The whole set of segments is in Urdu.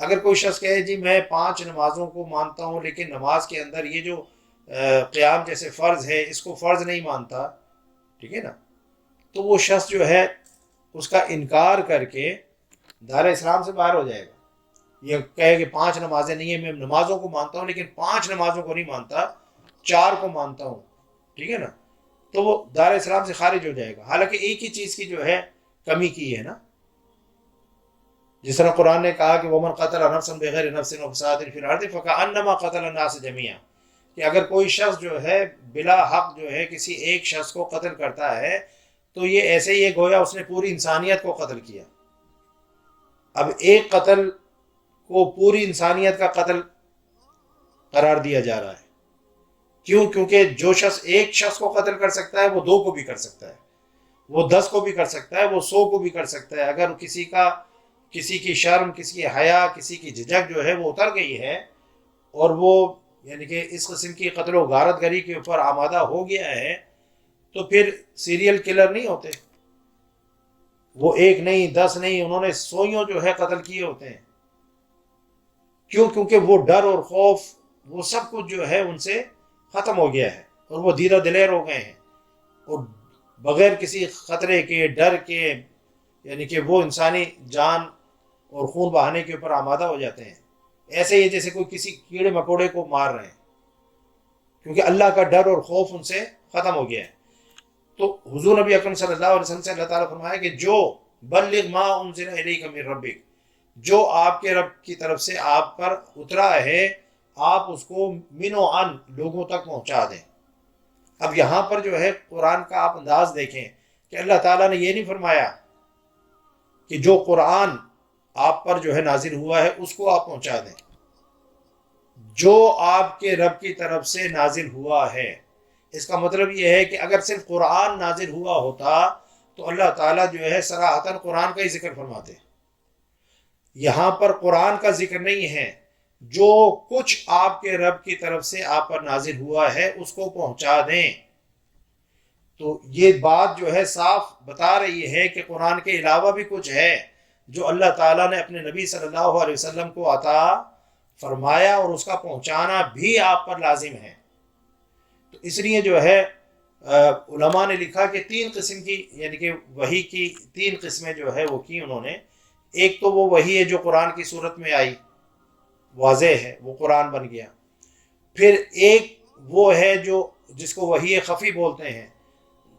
اگر کوئی شخص کہے جی میں 5 نمازوں کو مانتا ہوں لیکن نماز کے اندر یہ جو قیام جیسے فرض ہے اس کو فرض نہیں مانتا، ٹھیک ہے نا، تو وہ شخص جو ہے اس کا انکار کر کے دار اسلام سے باہر ہو جائے گا۔ یہ کہے کہ 5 نمازیں نہیں ہیں، میں نمازوں کو مانتا ہوں لیکن 5 نمازوں کو نہیں مانتا، 4 کو مانتا ہوں، ٹھیک ہے نا، تو وہ دار اسلام سے خارج ہو جائے گا۔ حالانکہ ایک ہی چیز کی جو ہے کمی کی ہے نا، جس طرح قرآن نے کہا کہ وَمَنْ قَتَلَ نَفْسًا بِغَيْرِ نَفْسٍ وَفَسَادٍ فِي الْأَرْضِ فَكَأَنَّمَا قَتَلَ النَّاسَ جَمِيعًا، کہ اگر کوئی شخص جو ہے بلا حق جو ہے کسی ایک شخص کو قتل کرتا ہے تو یہ ایسے ہی گویا اس نے پوری انسانیت کو قتل کیا۔ اب ایک قتل کو پوری انسانیت کا قتل قرار دیا جا رہا ہے، کیوں؟ کیونکہ جو شخص ایک شخص کو قتل کر سکتا ہے وہ 2 کو بھی کر سکتا ہے، وہ 10 کو بھی کر سکتا ہے، وہ 100 کو بھی کر سکتا ہے۔ اگر کسی کی شرم، کسی کی حیا، کسی کی جھجک جو ہے وہ اتر گئی ہے اور وہ یعنی کہ اس قسم کی قتل و غارت گری کے اوپر آمادہ ہو گیا ہے، تو پھر سیریل کلر نہیں ہوتے، وہ 1 نہیں 10 نہیں، انہوں نے سوئیوں جو ہے قتل کیے ہوتے ہیں۔ کیوں؟ کیونکہ وہ ڈر اور خوف وہ سب کچھ جو ہے ان سے ختم ہو گیا ہے اور وہ دھیرہ دلیر ہو گئے ہیں، اور بغیر کسی خطرے کے، ڈر کے، یعنی کہ وہ انسانی جان اور خون بہانے کے اوپر آمادہ ہو جاتے ہیں، ایسے ہی جیسے کوئی کسی کیڑے مکوڑے کو مار رہے ہیں، کیونکہ اللہ کا ڈر اور خوف ان سے ختم ہو گیا ہے۔ تو حضور نبی اکرم صلی اللہ علیہ وسلم سے اللہ تعالیٰ فرمایا کہ جو بلغ ما انزل الیک من ربک، جو آپ کے رب کی طرف سے آپ پر اترا ہے آپ اس کو من و عن لوگوں تک پہنچا دیں۔ اب یہاں پر جو ہے قرآن کا آپ انداز دیکھیں کہ اللہ تعالیٰ نے یہ نہیں فرمایا کہ جو قرآن آپ پر جو ہے نازل ہوا ہے اس کو آپ پہنچا دیں، جو آپ کے رب کی طرف سے نازل ہوا ہے۔ اس کا مطلب یہ ہے کہ اگر صرف قرآن نازل ہوا ہوتا تو اللہ تعالیٰ جو ہے صراحتاً قرآن کا ہی ذکر فرماتے۔ یہاں پر قرآن کا ذکر نہیں ہے، جو کچھ آپ کے رب کی طرف سے آپ پر نازل ہوا ہے اس کو پہنچا دیں۔ تو یہ بات جو ہے صاف بتا رہی ہے کہ قرآن کے علاوہ بھی کچھ ہے جو اللہ تعالیٰ نے اپنے نبی صلی اللہ علیہ وسلم کو عطا فرمایا اور اس کا پہنچانا بھی آپ پر لازم ہے۔ تو اس لیے جو ہے علماء نے لکھا کہ 3 قسم کی یعنی کہ وحی کی 3 قسمیں جو ہے وہ کی انہوں نے۔ ایک تو وہ وحی ہے جو قرآن کی صورت میں آئی، واضح ہے، وہ قرآن بن گیا۔ پھر ایک وہ ہے جس کو وحی خفی بولتے ہیں،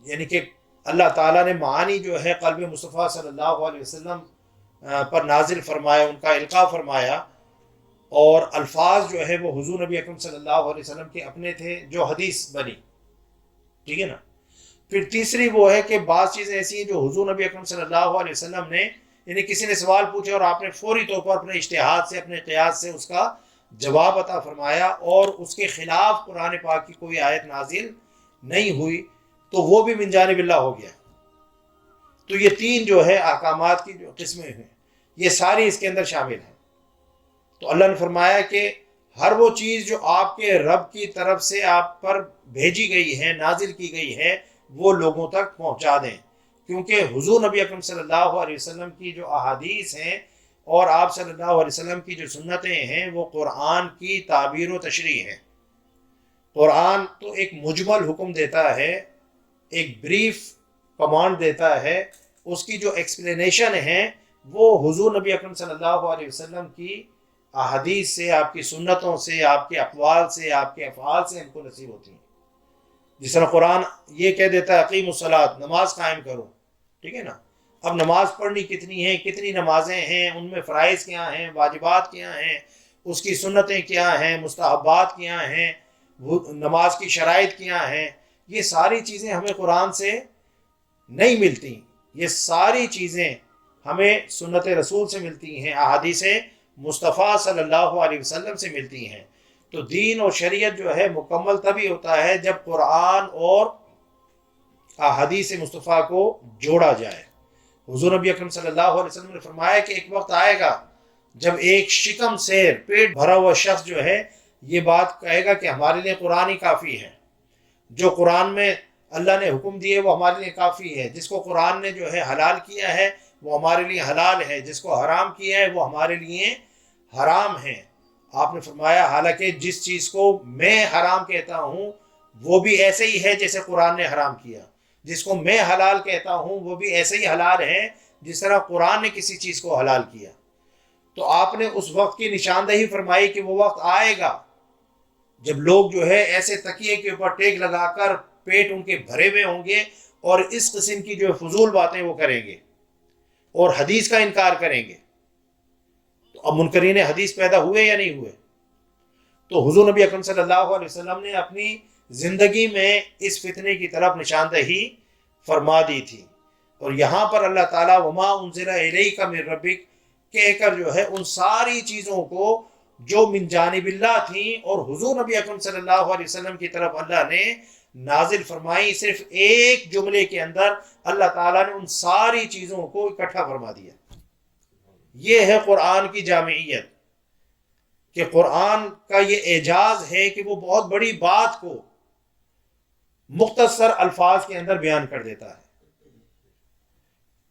یعنی کہ اللہ تعالیٰ نے معانی جو ہے قلب مصطفیٰ صلی اللہ علیہ وسلم پر نازل فرمایا، ان کا القاء فرمایا، اور الفاظ جو ہے وہ حضور نبی اکرم صلی اللہ علیہ وسلم کے اپنے تھے جو حدیث بنی، ٹھیک ہے نا۔ پھر تیسری وہ ہے کہ بعض چیزیں ایسی ہیں جو حضور نبی اکرم صلی اللہ علیہ وسلم نے، یعنی کسی نے سوال پوچھا اور آپ نے فوری طور پر اپنے اجتہاد سے، اپنے قیاس سے اس کا جواب عطا فرمایا اور اس کے خلاف قرآن پاک کی کوئی آیت نازل نہیں ہوئی، تو وہ بھی من جانب اللہ ہو گیا۔ تو یہ 3 جو ہے احکامات کی جو قسمیں ہیں یہ ساری اس کے اندر شامل ہیں۔ تو اللہ نے فرمایا کہ ہر وہ چیز جو آپ کے رب کی طرف سے آپ پر بھیجی گئی ہے، نازل کی گئی ہے، وہ لوگوں تک پہنچا دیں، کیونکہ حضور نبی اکرم صلی اللہ علیہ وسلم کی جو احادیث ہیں اور آپ صلی اللہ علیہ وسلم کی جو سنتیں ہیں وہ قرآن کی تعبیر و تشریح ہیں۔ قرآن تو ایک مجمل حکم دیتا ہے، ایک بریف کمانڈ دیتا ہے، اس کی جو ایکسپلینیشن ہے وہ حضور نبی اکرم صلی اللہ علیہ وسلم کی احادیث سے، آپ کی سنتوں سے، آپ کے اقوال سے، آپ کے افعال سے ہم کو نصیب ہوتی ہیں۔ جس طرح قرآن یہ کہہ دیتا ہے اقیم الصلاۃ، نماز قائم کرو، ٹھیک ہے نا۔ اب نماز پڑھنی کتنی ہیں، کتنی نمازیں ہیں، ان میں فرائض کیا ہیں، واجبات کیا ہیں، اس کی سنتیں کیا ہیں، مستحبات کیا ہیں، نماز کی شرائط کیا ہیں، یہ ساری چیزیں ہمیں قرآن سے نہیں ملتی، یہ ساری چیزیں ہمیں سنت رسول سے ملتی ہیں، احادیث مصطفیٰ صلی اللہ علیہ وسلم سے ملتی ہیں۔ تو دین اور شریعت جو ہے مکمل تبھی ہوتا ہے جب قرآن اور احادیث مصطفیٰ کو جوڑا جائے۔ حضور نبی اکرم صلی اللہ علیہ وسلم نے فرمایا کہ ایک وقت آئے گا جب ایک شکم سیر، پیٹ بھرا ہوا شخص جو ہے یہ بات کہے گا کہ ہمارے لیے قرآن ہی کافی ہے، جو قرآن میں اللہ نے حکم دیے وہ ہمارے لیے کافی ہے، جس کو قرآن نے جو ہے حلال کیا ہے وہ ہمارے لیے حلال ہے، جس کو حرام کیا ہے وہ ہمارے لیے حرام ہیں. آپ نے فرمایا حالانکہ جس چیز کو میں حرام کہتا ہوں وہ بھی ایسے ہی ہے جیسے قرآن نے حرام کیا، جس کو میں حلال کہتا ہوں وہ بھی ایسے ہی حلال ہے جس طرح قرآن نے کسی چیز کو حلال کیا. تو آپ نے اس وقت کی نشاندہی فرمائی کہ وہ وقت آئے گا جب لوگ جو ہے ایسے تکیے کے اوپر ٹیک لگا کر پیٹ ان کے بھرے ہوئے ہوں گے اور اس قسم کی جو فضول باتیں وہ کریں گے اور حدیث کا انکار کریں گے. تو اب منکرین حدیث پیدا ہوئے یا نہیں ہوئے؟ تو حضور نبی اکرم صلی اللہ علیہ وسلم نے اپنی زندگی میں اس فتنے کی طرف نشاندہی فرما دی تھی. اور یہاں پر اللہ تعالیٰ وما انزل الیک من ربک کہہ کر جو ہے ان ساری چیزوں کو جو من جانب اللہ تھیں اور حضور نبی اکرم صلی اللہ علیہ وسلم کی طرف اللہ نے نازل فرمائی، صرف ایک جملے کے اندر اللہ تعالیٰ نے ان ساری چیزوں کو اکٹھا فرما دیا. یہ ہے قرآن کی جامعیت، کہ قرآن کا یہ اعجاز ہے کہ وہ بہت بڑی بات کو مختصر الفاظ کے اندر بیان کر دیتا ہے.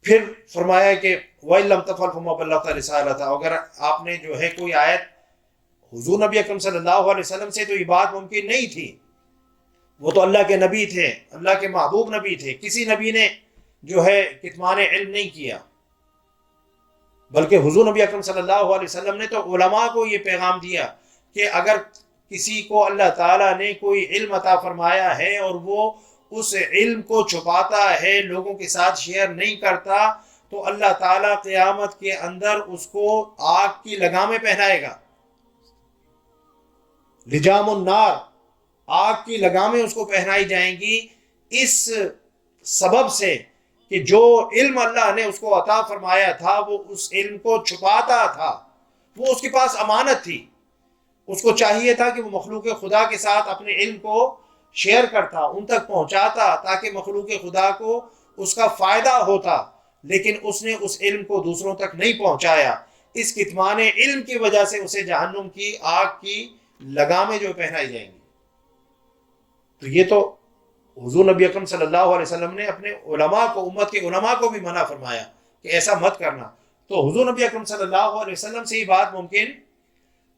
پھر فرمایا کہ وَإِن لَمْ تَفْعَلْ فَمَا بَلَّغْتَ رِسَالَتَهُ، اگر آپ نے جو ہے کوئی آیت حضور نبی اکرم صلی اللہ علیہ وسلم سے تو یہ بات ممکن نہیں تھی، وہ تو اللہ کے نبی تھے، اللہ کے محبوب نبی تھے، کسی نبی نے جو ہے کتمان علم نہیں کیا، بلکہ حضور نبی اکرم صلی اللہ علیہ وسلم نے تو علماء کو یہ پیغام دیا کہ اگر کسی کو اللہ تعالیٰ نے کوئی علم عطا فرمایا ہے اور وہ اس علم کو چھپاتا ہے، لوگوں کے ساتھ شیئر نہیں کرتا، تو اللہ تعالیٰ قیامت کے اندر اس کو آگ کی لگامیں پہنائے گا. لجام النار، آگ کی لگامیں اس کو پہنائی جائیں گی اس سبب سے کہ جو علم اللہ نے اس کو عطا فرمایا تھا وہ اس علم کو چھپاتا تھا. وہ اس کے پاس امانت تھی، اس کو چاہیے تھا کہ وہ مخلوق خدا کے ساتھ اپنے علم کو شیئر کرتا، ان تک پہنچاتا تاکہ مخلوق خدا کو اس کا فائدہ ہوتا، لیکن اس نے اس علم کو دوسروں تک نہیں pہنچایا. اس کتمان علم کی وجہ سے اسے جہنم کی آگ کی لگامیں جو پہنائی جائیں گی. تو یہ تو حضور نبی اکرم صلی اللہ علیہ وسلم نے اپنے علماء کو، امت کے علماء کو بھی منع فرمایا کہ ایسا مت کرنا. تو حضور نبی اکرم صلی اللہ علیہ وسلم سے یہ بات ممکن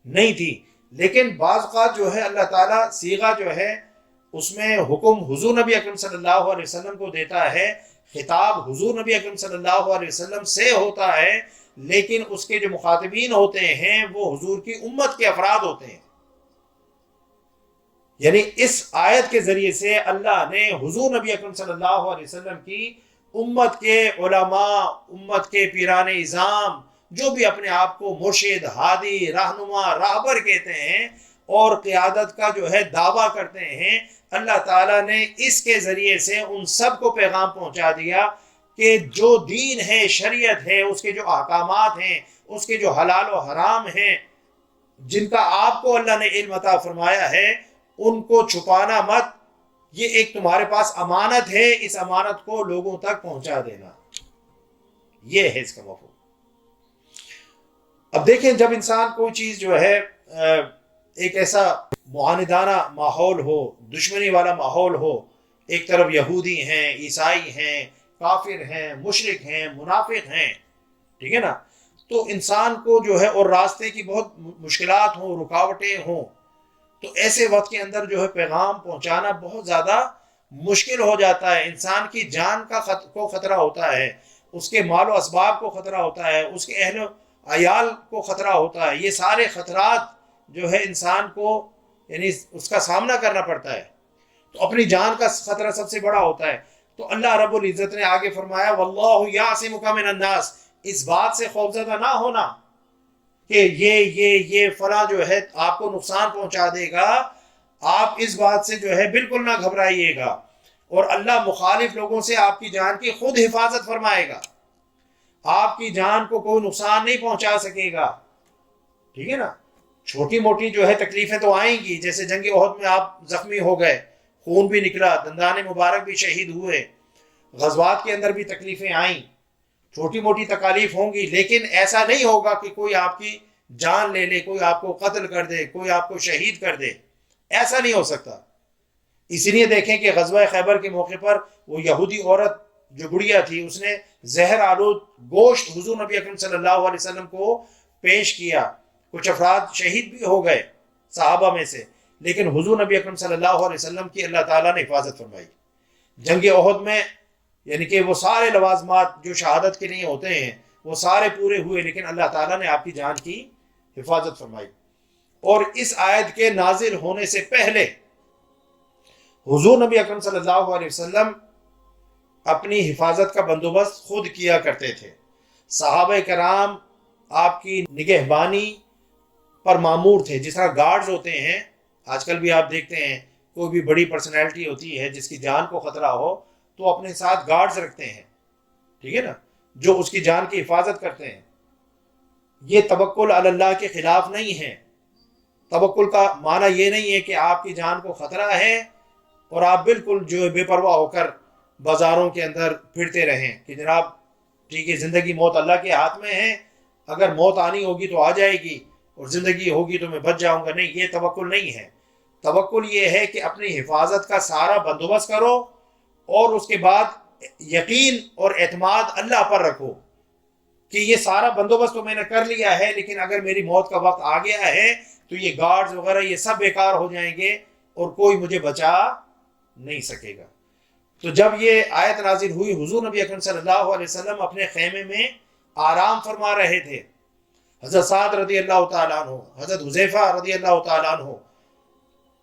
نہیں تھی. لیکن بعض اوقات جو ہے اللہ تعالیٰ صیغہ جو ہے اس میں حکم حضور نبی اکرم صلی اللہ علیہ وسلم کو دیتا ہے، خطاب حضور نبی اکرم صلی اللہ علیہ وسلم سے ہوتا ہے، لیکن اس کے جو مخاطبین ہوتے ہیں وہ حضور کی امت کے افراد ہوتے ہیں. یعنی اس آیت کے ذریعے سے اللہ نے حضور نبی اکرم صلی اللہ علیہ وسلم کی امت کے علماء، امت کے پیران اعظام، جو بھی اپنے آپ کو مرشد، ہادی، رہنما، راہبر کہتے ہیں اور قیادت کا جو ہے دعویٰ کرتے ہیں، اللہ تعالیٰ نے اس کے ذریعے سے ان سب کو پیغام پہنچا دیا کہ جو دین ہے، شریعت ہے، اس کے جو احکامات ہیں، اس کے جو حلال و حرام ہیں، جن کا آپ کو اللہ نے علم عطا فرمایا ہے، ان کو چھپانا مت. یہ ایک تمہارے پاس امانت ہے، اس امانت کو لوگوں تک پہنچا دینا، یہ ہے اس کا مفہوم. اب دیکھیں جب انسان کوئی چیز جو ہے ایک ایسا معاندانہ ماحول ہو، دشمنی والا ماحول ہو، ایک طرف یہودی ہیں، عیسائی ہیں، کافر ہیں، مشرک ہیں، منافق ہیں، ٹھیک ہے نا، تو انسان کو جو ہے اور راستے کی بہت مشکلات ہوں، رکاوٹیں ہوں، تو ایسے وقت کے اندر جو ہے پیغام پہنچانا بہت زیادہ مشکل ہو جاتا ہے. انسان کی جان کو خطرہ ہوتا ہے، اس کے مال و اسباب کو خطرہ ہوتا ہے، اس کے اہل و عیال کو خطرہ ہوتا ہے. یہ سارے خطرات جو ہے انسان کو یعنی اس کا سامنا کرنا پڑتا ہے. تو اپنی جان کا خطرہ سب سے بڑا ہوتا ہے. تو اللہ رب العزت نے آگے فرمایا واللہ یعصمک من الناس، اس بات سے خوفزدہ نہ ہونا کہ یہ فلاں جو ہے آپ کو نقصان پہنچا دے گا. آپ اس بات سے جو ہے بالکل نہ گھبرائیے گا، اور اللہ مخالف لوگوں سے آپ کی جان کی خود حفاظت فرمائے گا. آپ کی جان کو کوئی نقصان نہیں پہنچا سکے گا، ٹھیک ہے نا. چھوٹی موٹی جو ہے تکلیفیں تو آئیں گی، جیسے جنگ احد میں آپ زخمی ہو گئے، خون بھی نکلا، دندان مبارک بھی شہید ہوئے، غزوات کے اندر بھی تکلیفیں آئیں، چھوٹی موٹی تکالیف ہوں گی، لیکن ایسا نہیں ہوگا کہ کوئی آپ کی جان لے لے، کوئی آپ کو قتل کر دے، کوئی آپ کو شہید کر دے. ایسا نہیں ہو سکتا. اس لیے دیکھیں کہ غزوہ خیبر کے موقع پر وہ یہودی عورت جو بڑھیا تھی، اس نے زہر آلود گوشت حضور نبی اکرم صلی اللہ علیہ وسلم کو پیش کیا، کچھ افراد شہید بھی ہو گئے صحابہ میں سے، لیکن حضور نبی اکرم صلی اللہ علیہ وسلم کی اللہ تعالیٰ نے حفاظت فرمائی۔ جنگ احد میں یعنی کہ وہ سارے لوازمات جو شہادت کے لیے ہوتے ہیں وہ سارے پورے ہوئے، لیکن اللہ تعالیٰ نے آپ کی جان کی حفاظت فرمائی۔ اور اس آیت کے نازل ہونے سے پہلے حضور نبی اکرم صلی اللہ علیہ وسلم اپنی حفاظت کا بندوبست خود کیا کرتے تھے۔ صحابہ کرام آپ کی نگہبانی پر مامور تھے، جس طرح گارڈز ہوتے ہیں، آج کل بھی آپ دیکھتے ہیں کوئی بھی بڑی پرسنالٹی ہوتی ہے جس کی جان کو خطرہ ہو تو اپنے ساتھ گارڈز رکھتے ہیں، ٹھیک ہے نا، جو اس کی جان کی حفاظت کرتے ہیں۔ یہ توکل علی اللہ کے خلاف نہیں ہے۔ توکل کا معنی یہ نہیں ہے کہ آپ کی جان کو خطرہ ہے اور آپ بالکل جو بے پرواہ ہو کر بازاروں کے اندر پھرتے رہیں کہ جناب ٹھیک ہے زندگی موت اللہ کے ہاتھ میں ہے، اگر موت آنی ہوگی تو آ جائے گی اور زندگی ہوگی تو میں بچ جاؤں گا۔ نہیں، یہ توکل نہیں ہے۔ توکل یہ ہے کہ اپنی حفاظت کا سارا بندوبست کرو اور اس کے بعد یقین اور اعتماد اللہ پر رکھو کہ یہ سارا بندوبست تو میں نے کر لیا ہے، لیکن اگر میری موت کا وقت آ گیا ہے تو یہ گارڈز وغیرہ یہ سب بیکار ہو جائیں گے اور کوئی مجھے بچا نہیں سکے گا۔ تو جب یہ آیت نازل ہوئی، حضور نبی اکرم صلی اللہ علیہ وسلم اپنے خیمے میں آرام فرما رہے تھے۔ حضرت سعد رضی اللہ تعالیٰ عنہ، حضرت حذیفہ رضی اللہ تعالیٰ عنہ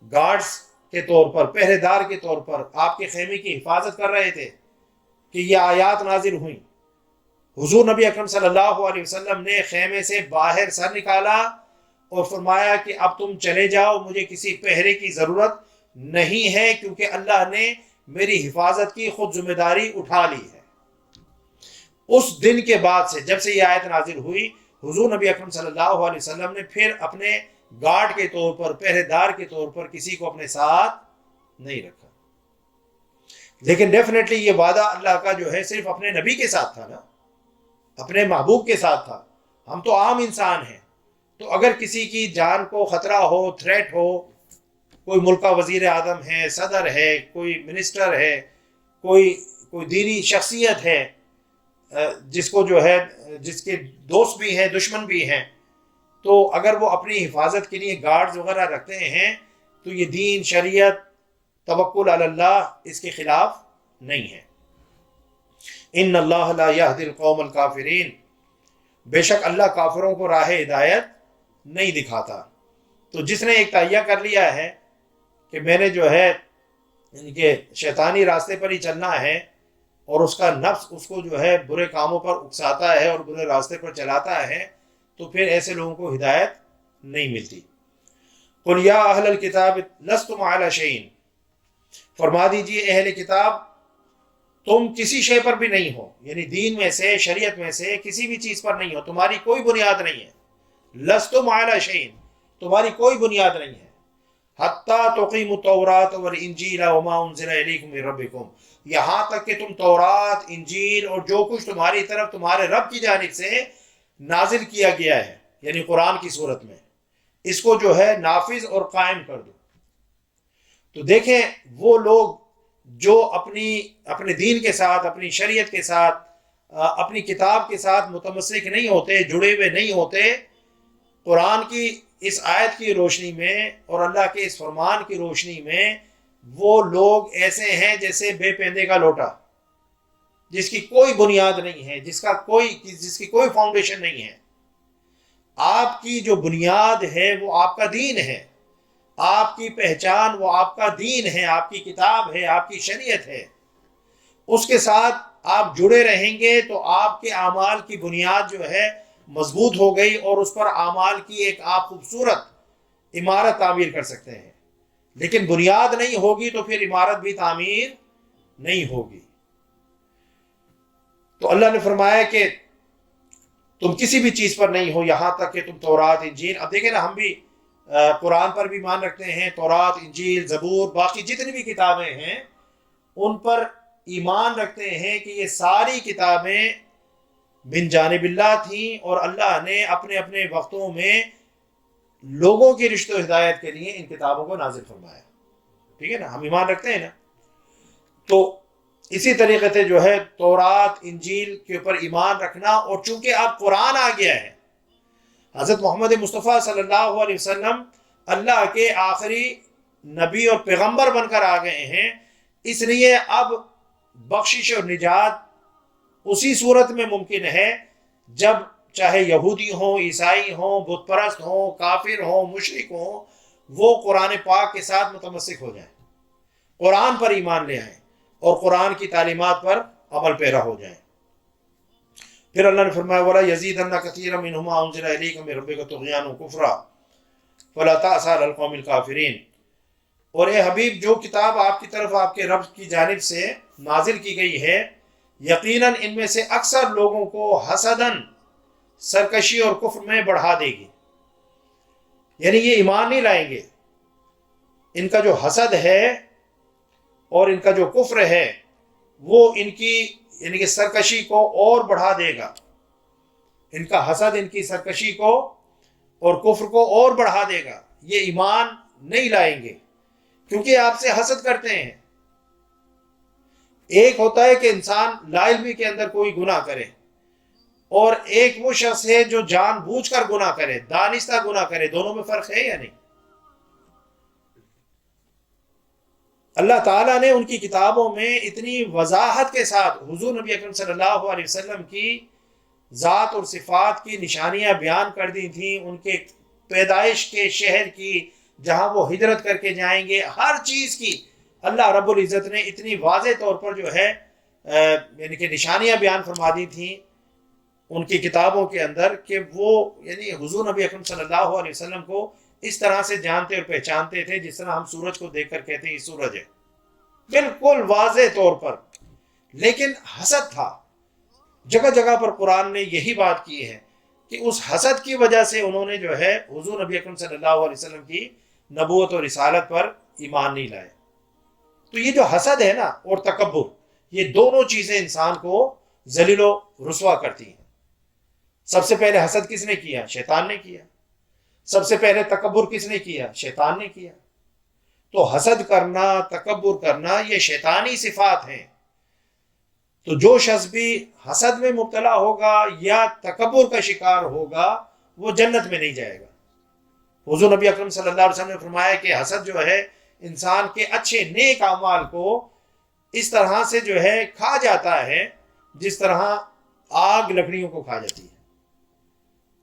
گارڈز کے طور پر، پہرے دار کے طور پر آپ کے خیمے کی حفاظت کر رہے تھے کہ یہ آیات نازل ہوئیں۔ حضور نبی اکرم صلی اللہ علیہ وسلم نے خیمے سے باہر سر نکالا اور فرمایا کہ اب تم چلے جاؤ، مجھے کسی پہرے کی ضرورت نہیں ہے کیونکہ اللہ نے میری حفاظت کی خود ذمہ داری اٹھا لی ہے۔ اس دن کے بعد سے، جب سے یہ آیت نازل ہوئی، حضور نبی اکرم صلی اللہ علیہ وسلم نے پھر اپنے گارڈ کے طور پر، پہرے دار کے طور پر کسی کو اپنے ساتھ نہیں رکھا۔ لیکن ڈیفینیٹلی یہ وعدہ اللہ کا جو ہے صرف اپنے نبی کے ساتھ تھا نا، اپنے محبوب کے ساتھ تھا۔ ہم تو عام انسان ہیں، تو اگر کسی کی جان کو خطرہ ہو، تھریٹ ہو، کوئی ملک کا وزیر اعظم ہے، صدر ہے، کوئی منسٹر ہے، کوئی دینی شخصیت ہے جس کو جو ہے جس کے دوست بھی ہیں دشمن بھی ہیں، تو اگر وہ اپنی حفاظت کے لیے گارڈز وغیرہ رکھتے ہیں تو یہ دین، شریعت، توکل علی اللہ اس کے خلاف نہیں ہے۔ ان اللہ لا یہدی القوم الکافرین، بے شک اللہ کافروں کو راہ ہدایت نہیں دکھاتا۔ تو جس نے ایک تہیہ کر لیا ہے کہ میں نے جو ہے یعنی کہ شیطانی راستے پر ہی چلنا ہے اور اس کا نفس اس کو جو ہے برے کاموں پر اکساتا ہے اور برے راستے پر چلاتا ہے، تو پھر ایسے لوگوں کو ہدایت نہیں ملتی۔ قل یا اہل الکتاب لستم علی شیء، فرما دیجئے اہل کتاب تم کسی شے پر بھی نہیں ہو، یعنی دین میں سے، شریعت میں سے کسی بھی چیز پر نہیں ہو، تمہاری کوئی بنیاد نہیں ہے۔ لستم علی شیء، تمہاری کوئی بنیاد نہیں ہے۔ حتیٰ تقیموا التوراۃ والانجیل وما انزل الیکم من ربکم، یہاں تک کہ تم تورات، انجیل اور جو کچھ تمہاری طرف تمہارے رب کی جانب سے نازل کیا گیا ہے، یعنی قرآن کی صورت میں، اس کو جو ہے نافذ اور قائم کر دو۔ تو دیکھیں وہ لوگ جو اپنے دین کے ساتھ، اپنی شریعت کے ساتھ، اپنی کتاب کے ساتھ متمسک نہیں ہوتے، جڑے ہوئے نہیں ہوتے، قرآن کی اس آیت کی روشنی میں اور اللہ کے اس فرمان کی روشنی میں وہ لوگ ایسے ہیں جیسے بے پیندے کا لوٹا، جس کی کوئی بنیاد نہیں ہے، جس کی کوئی فاؤنڈیشن نہیں ہے۔ آپ کی جو بنیاد ہے وہ آپ کا دین ہے، آپ کی پہچان وہ آپ کا دین ہے، آپ کی کتاب ہے، آپ کی شریعت ہے۔ اس کے ساتھ آپ جڑے رہیں گے تو آپ کے اعمال کی بنیاد جو ہے مضبوط ہو گئی اور اس پر اعمال کی ایک آپ خوبصورت عمارت تعمیر کر سکتے ہیں۔ لیکن بنیاد نہیں ہوگی تو پھر عمارت بھی تعمیر نہیں ہوگی۔ تو اللہ نے فرمایا کہ تم کسی بھی چیز پر نہیں ہو یہاں تک کہ تم تورات، انجیل، اب دیکھیں نا ہم بھی قرآن پر بھی ایمان رکھتے ہیں، تورات، انجیل، زبور، باقی جتنی بھی کتابیں ہیں ان پر ایمان رکھتے ہیں کہ یہ ساری کتابیں من جانب اللہ تھیں اور اللہ نے اپنے اپنے وقتوں میں لوگوں کی رشت و ہدایت کے لیے ان کتابوں کو نازل فرمایا۔ ٹھیک ہے نا، ہم ایمان رکھتے ہیں نا۔ تو اسی طریقے سے جو ہے تورات، انجیل کے اوپر ایمان رکھنا، اور چونکہ اب قرآن آ گیا ہے، حضرت محمد مصطفیٰ صلی اللہ علیہ وسلم اللہ کے آخری نبی اور پیغمبر بن کر آ گئے ہیں، اس لیے اب بخشش اور نجات اسی صورت میں ممکن ہے جب چاہے یہودی ہوں، عیسائی ہوں، بت پرست ہوں، کافر ہوں، مشرک ہوں، وہ قرآن پاک کے ساتھ متمسک ہو جائیں، قرآن پر ایمان لے آئیں اور قرآن کی تعلیمات پر عمل پیرا ہو جائیں۔ پھر اللہ نے فرمایا وَلَا يَزِيدَنَّ كَثِيرًا مِّنْهُمْ مَا أُنزِلَ إِلَيْكَ مِن رَّبِّكَ طُغْيَانًا وَكُفْرًا فَلَا تَأْسَ عَلَى الْقَوْمِ الْكَافِرِينَ۔ اور اے حبیب، جو کتاب آپ کی طرف آپ کے رب کی جانب سے نازل کی گئی ہے، یقیناً ان میں سے اکثر لوگوں کو حسداً سرکشی اور کفر میں بڑھا دے گی، یعنی یہ ایمان نہیں لائیں گے، ان کا جو حسد ہے اور ان کا جو کفر ہے وہ ان کی یعنی کہ سرکشی کو اور بڑھا دے گا، ان کا حسد ان کی سرکشی کو اور کفر کو اور بڑھا دے گا، یہ ایمان نہیں لائیں گے کیونکہ آپ سے حسد کرتے ہیں۔ ایک ہوتا ہے کہ انسان لا علمی کے اندر کوئی گناہ کرے، اور ایک وہ شخص ہے جو جان بوجھ کر گناہ کرے، دانستہ گناہ کرے، دونوں میں فرق ہے یا نہیں؟ اللہ تعالیٰ نے ان کی کتابوں میں اتنی وضاحت کے ساتھ حضور نبی اکرم صلی اللہ علیہ وسلم کی ذات اور صفات کی نشانیاں بیان کر دی تھیں، ان کے پیدائش کے شہر کی، جہاں وہ ہجرت کر کے جائیں گے، ہر چیز کی اللہ رب العزت نے اتنی واضح طور پر جو ہے یعنی کہ نشانیاں بیان فرما دی تھیں ان کی کتابوں کے اندر، کہ وہ یعنی حضور نبی اکرم صلی اللہ علیہ وسلم کو اس طرح سے جانتے اور پہچانتے تھے جس طرح ہم سورج کو دیکھ کر کہتے ہیں یہ سورج ہے، بالکل واضح طور پر۔ لیکن حسد تھا، جگہ جگہ پر قرآن نے یہی بات کی ہے کہ اس حسد کی وجہ سے انہوں نے جو ہے حضور نبی اکرم صلی اللہ علیہ وسلم کی نبوت اور رسالت پر ایمان نہیں لائے۔ تو یہ جو حسد ہے نا اور تکبر، یہ دونوں چیزیں انسان کو ذلیل و رسوا کرتی ہیں۔ سب سے پہلے حسد کس نے کیا؟ شیطان نے کیا۔ سب سے پہلے تکبر کس نے کیا؟ شیطان نے کیا۔ تو حسد کرنا، تکبر کرنا، یہ شیطانی صفات ہیں۔ تو جو شخص بھی حسد میں مبتلا ہوگا یا تکبر کا شکار ہوگا وہ جنت میں نہیں جائے گا۔ حضور نبی اکرم صلی اللہ علیہ وسلم نے فرمایا کہ حسد جو ہے انسان کے اچھے نیک اعمال کو اس طرح سے جو ہے کھا جاتا ہے جس طرح آگ لکڑیوں کو کھا جاتی ہے۔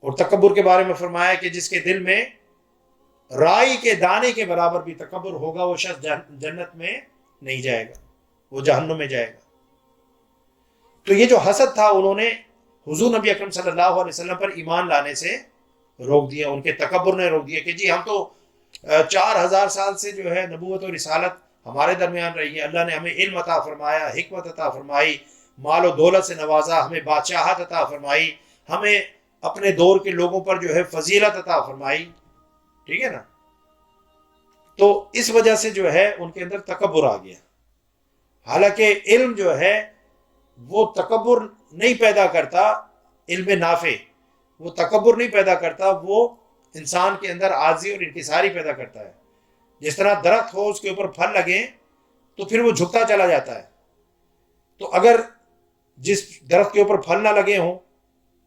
اور تکبر کے بارے میں فرمایا کہ جس کے دل میں رائی کے دانے کے برابر بھی تکبر ہوگا وہ شخص جنت میں نہیں جائے گا، وہ جہنم میں جائے گا۔ تو یہ جو حسد تھا انہوں نے حضور نبی اکرم صلی اللہ علیہ وسلم پر ایمان لانے سے روک دیا، ان کے تکبر نے روک دیا کہ جی ہم تو 4000 سال سے جو ہے نبوت و رسالت ہمارے درمیان رہی ہے، اللہ نے ہمیں علم عطا فرمایا، حکمت عطا فرمائی، مال و دولت سے نوازا، ہمیں بادشاہت عطا فرمائی، ہمیں اپنے دور کے لوگوں پر جو ہے فضیلت عطا فرمائی، ٹھیک ہے نا؟ تو اس وجہ سے جو ہے ان کے اندر تکبر آ گیا۔ حالانکہ علم جو ہے وہ تکبر نہیں پیدا کرتا، علم نافع وہ تکبر نہیں پیدا کرتا، وہ انسان کے اندر عاجزی اور انکساری پیدا کرتا ہے۔ جس طرح درخت ہو، اس کے اوپر پھل لگے تو پھر وہ جھکتا چلا جاتا ہے، تو اگر جس درخت کے اوپر پھل نہ لگے ہوں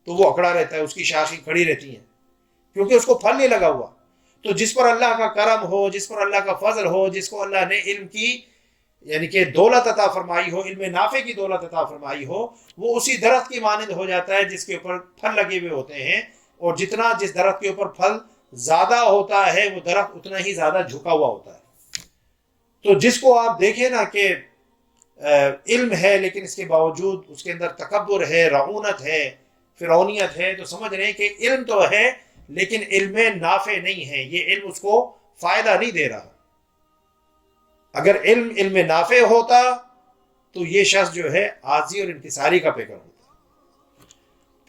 تو وہ اکڑا رہتا ہے، اس کی شاخیں کھڑی رہتی ہیں کیونکہ اس کو پھل نہیں لگا ہوا۔ تو جس پر اللہ کا کرم ہو، جس پر اللہ کا فضل ہو، جس کو اللہ نے علم کی یعنی کہ دولت عطا فرمائی ہو، علم نافع کی دولت عطا فرمائی ہو، وہ اسی درخت کی مانند ہو جاتا ہے جس کے اوپر پھل لگے ہوئے ہوتے ہیں، اور جتنا جس درخت کے اوپر پھل زیادہ ہوتا ہے وہ درخت اتنا ہی زیادہ جھکا ہوا ہوتا ہے۔ تو جس کو آپ دیکھیں نا کہ علم ہے لیکن اس کے باوجود اس کے اندر تکبر ہے، رعونت ہے، فرعونیت ہے، تو سمجھ رہے ہیں کہ علم تو ہے لیکن علم نافع نہیں ہے، یہ علم اس کو فائدہ نہیں دے رہا۔ اگر علم نافع ہوتا تو یہ شخص جو ہے عاجزی اور انکساری کا پیکر ہوتا۔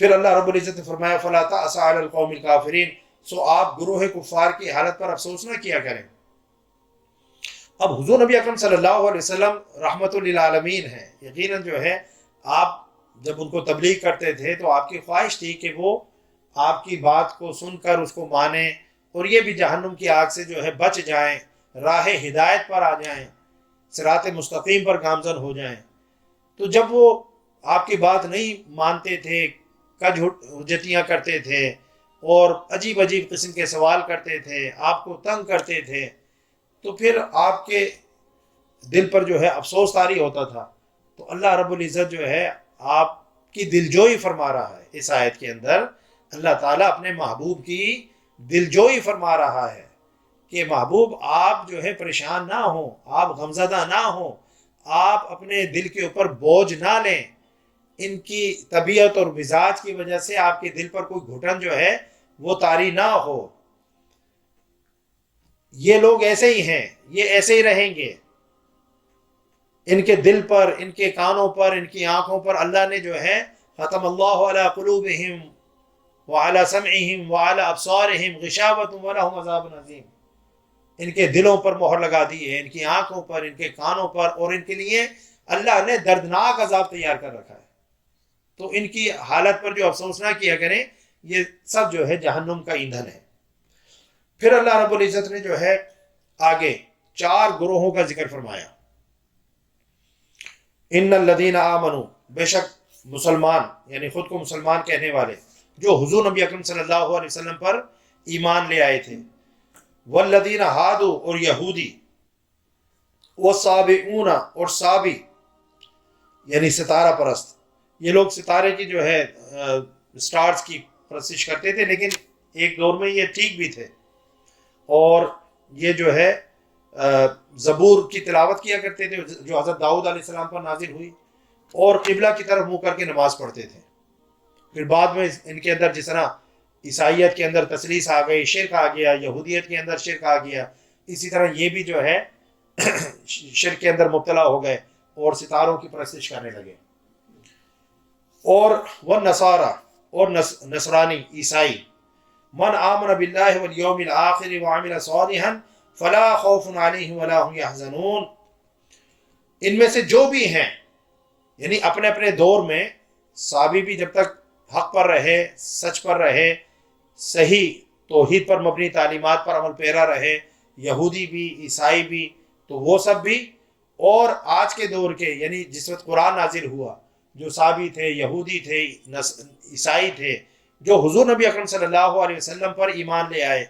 پھر اللہ رب العزت نے فرمایا فَلَا تَأْسَ عَلَى الْقَوْمِ الْكَافِرِينَ، سو آپ گروہ کفار کی حالت پر افسوس نہ کیا کریں۔ اب حضور نبی اکرم صلی اللہ علیہ وسلم رحمت للعالمین ہیں، یقیناً جو ہے آپ جب ان کو تبلیغ کرتے تھے تو آپ کی خواہش تھی کہ وہ آپ کی بات کو سن کر اس کو مانیں اور یہ بھی جہنم کی آگ سے جو ہے بچ جائیں، راہ ہدایت پر آ جائیں، صراط مستقیم پر گامزن ہو جائیں۔ تو جب وہ آپ کی بات نہیں مانتے تھے، کج حجتیاں کرتے تھے، اور عجیب عجیب قسم کے سوال کرتے تھے، آپ کو تنگ کرتے تھے، تو پھر آپ کے دل پر جو ہے افسوس طاری ہوتا تھا۔ تو اللہ رب العزت جو ہے آپ کی دلجوئی فرما رہا ہے۔ اس آیت کے اندر اللہ تعالیٰ اپنے محبوب کی دلجوئی فرما رہا ہے کہ محبوب آپ جو ہے پریشان نہ ہوں، آپ غمزدہ نہ ہوں، آپ اپنے دل کے اوپر بوجھ نہ لیں۔ ان کی طبیعت اور مزاج کی وجہ سے آپ کے دل پر کوئی گھٹن جو ہے وہ طاری نہ ہو۔ یہ لوگ ایسے ہی ہیں، یہ ایسے ہی رہیں گے۔ ان کے دل پر، ان کے کانوں پر، ان کی آنکھوں پر اللہ نے جو ہے ختم اللہ علی قلوبہم وعلی سمعہم وعلی ابصارہم غشاوۃ ولہم عذاب عظیم۔ ان کے دلوں پر مہر لگا دی ہے، ان کی آنکھوں پر، ان کے کانوں پر، اور ان کے لیے اللہ نے دردناک عذاب تیار کر رکھا ہے۔ تو ان کی حالت پر جو افسوس نہ کیا کریں، یہ سب جو ہے جہنم کا ایندھن ہے۔ پھر اللہ رب العزت نے جو ہے آگے 4 گروہوں کا ذکر فرمایا۔ ان الذین آمنوا، بے شک مسلمان یعنی خود کو مسلمان کہنے والے جو حضور نبی اکرم صلی اللہ علیہ وسلم پر ایمان لے آئے تھے، والذین ہادوا، اور یہودی، والصابئون، اور صابی یعنی ستارہ پرست۔ یہ لوگ ستارے کی جو ہے سٹارز کی پرستش کرتے تھے، لیکن ایک دور میں یہ ٹھیک بھی تھے، اور یہ جو ہے زبور کی تلاوت کیا کرتے تھے جو حضرت داؤد علیہ السلام پر نازل ہوئی، اور قبلہ کی طرف منہ کر کے نماز پڑھتے تھے۔ پھر بعد میں ان کے اندر جس طرح عیسائیت کے اندر تثلیث آ گئی، شرک آ گیا، یہودیت کے اندر شرک آ گیا، اسی طرح یہ بھی جو ہے شرک کے اندر مبتلا ہو گئے اور ستاروں کی پرستش کرنے لگے۔ اور والنصارى، اور نصرانی، عیسائی، من آمن باللہ والیوم الآخر وعمل صالحا فلا خوف علیہم ولا هم يحزنون۔ ان میں سے جو بھی ہیں، یعنی اپنے اپنے دور میں صحابی بھی جب تک حق پر رہے، سچ پر رہے، صحیح توحید پر مبنی تعلیمات پر عمل پیرا رہے، یہودی بھی، عیسائی بھی، تو وہ سب بھی، اور آج کے دور کے یعنی جس وقت قرآن نازل ہوا جو صحابی تھے، یہودی تھے، عیسائی تھے، جو حضور نبی اکرم صلی اللہ علیہ وسلم پر ایمان لے آئے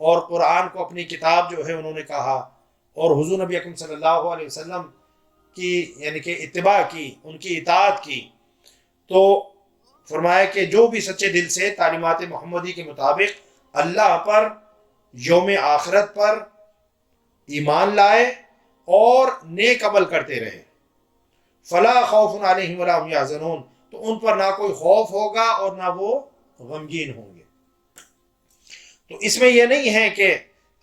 اور قرآن کو اپنی کتاب جو ہے انہوں نے کہا، اور حضور نبی اکرم صلی اللہ علیہ وسلم کی یعنی کہ اتباع کی، ان کی اطاعت کی، تو فرمایا کہ جو بھی سچے دل سے تعلیمات محمدی کے مطابق اللہ پر، یوم آخرت پر ایمان لائے اور نیک عمل کرتے رہے، فلا خوف علیہم ولا هم يحزنون، تو ان پر نہ کوئی خوف ہوگا اور نہ وہ غمگین ہوں گے۔ تو اس میں یہ نہیں ہے کہ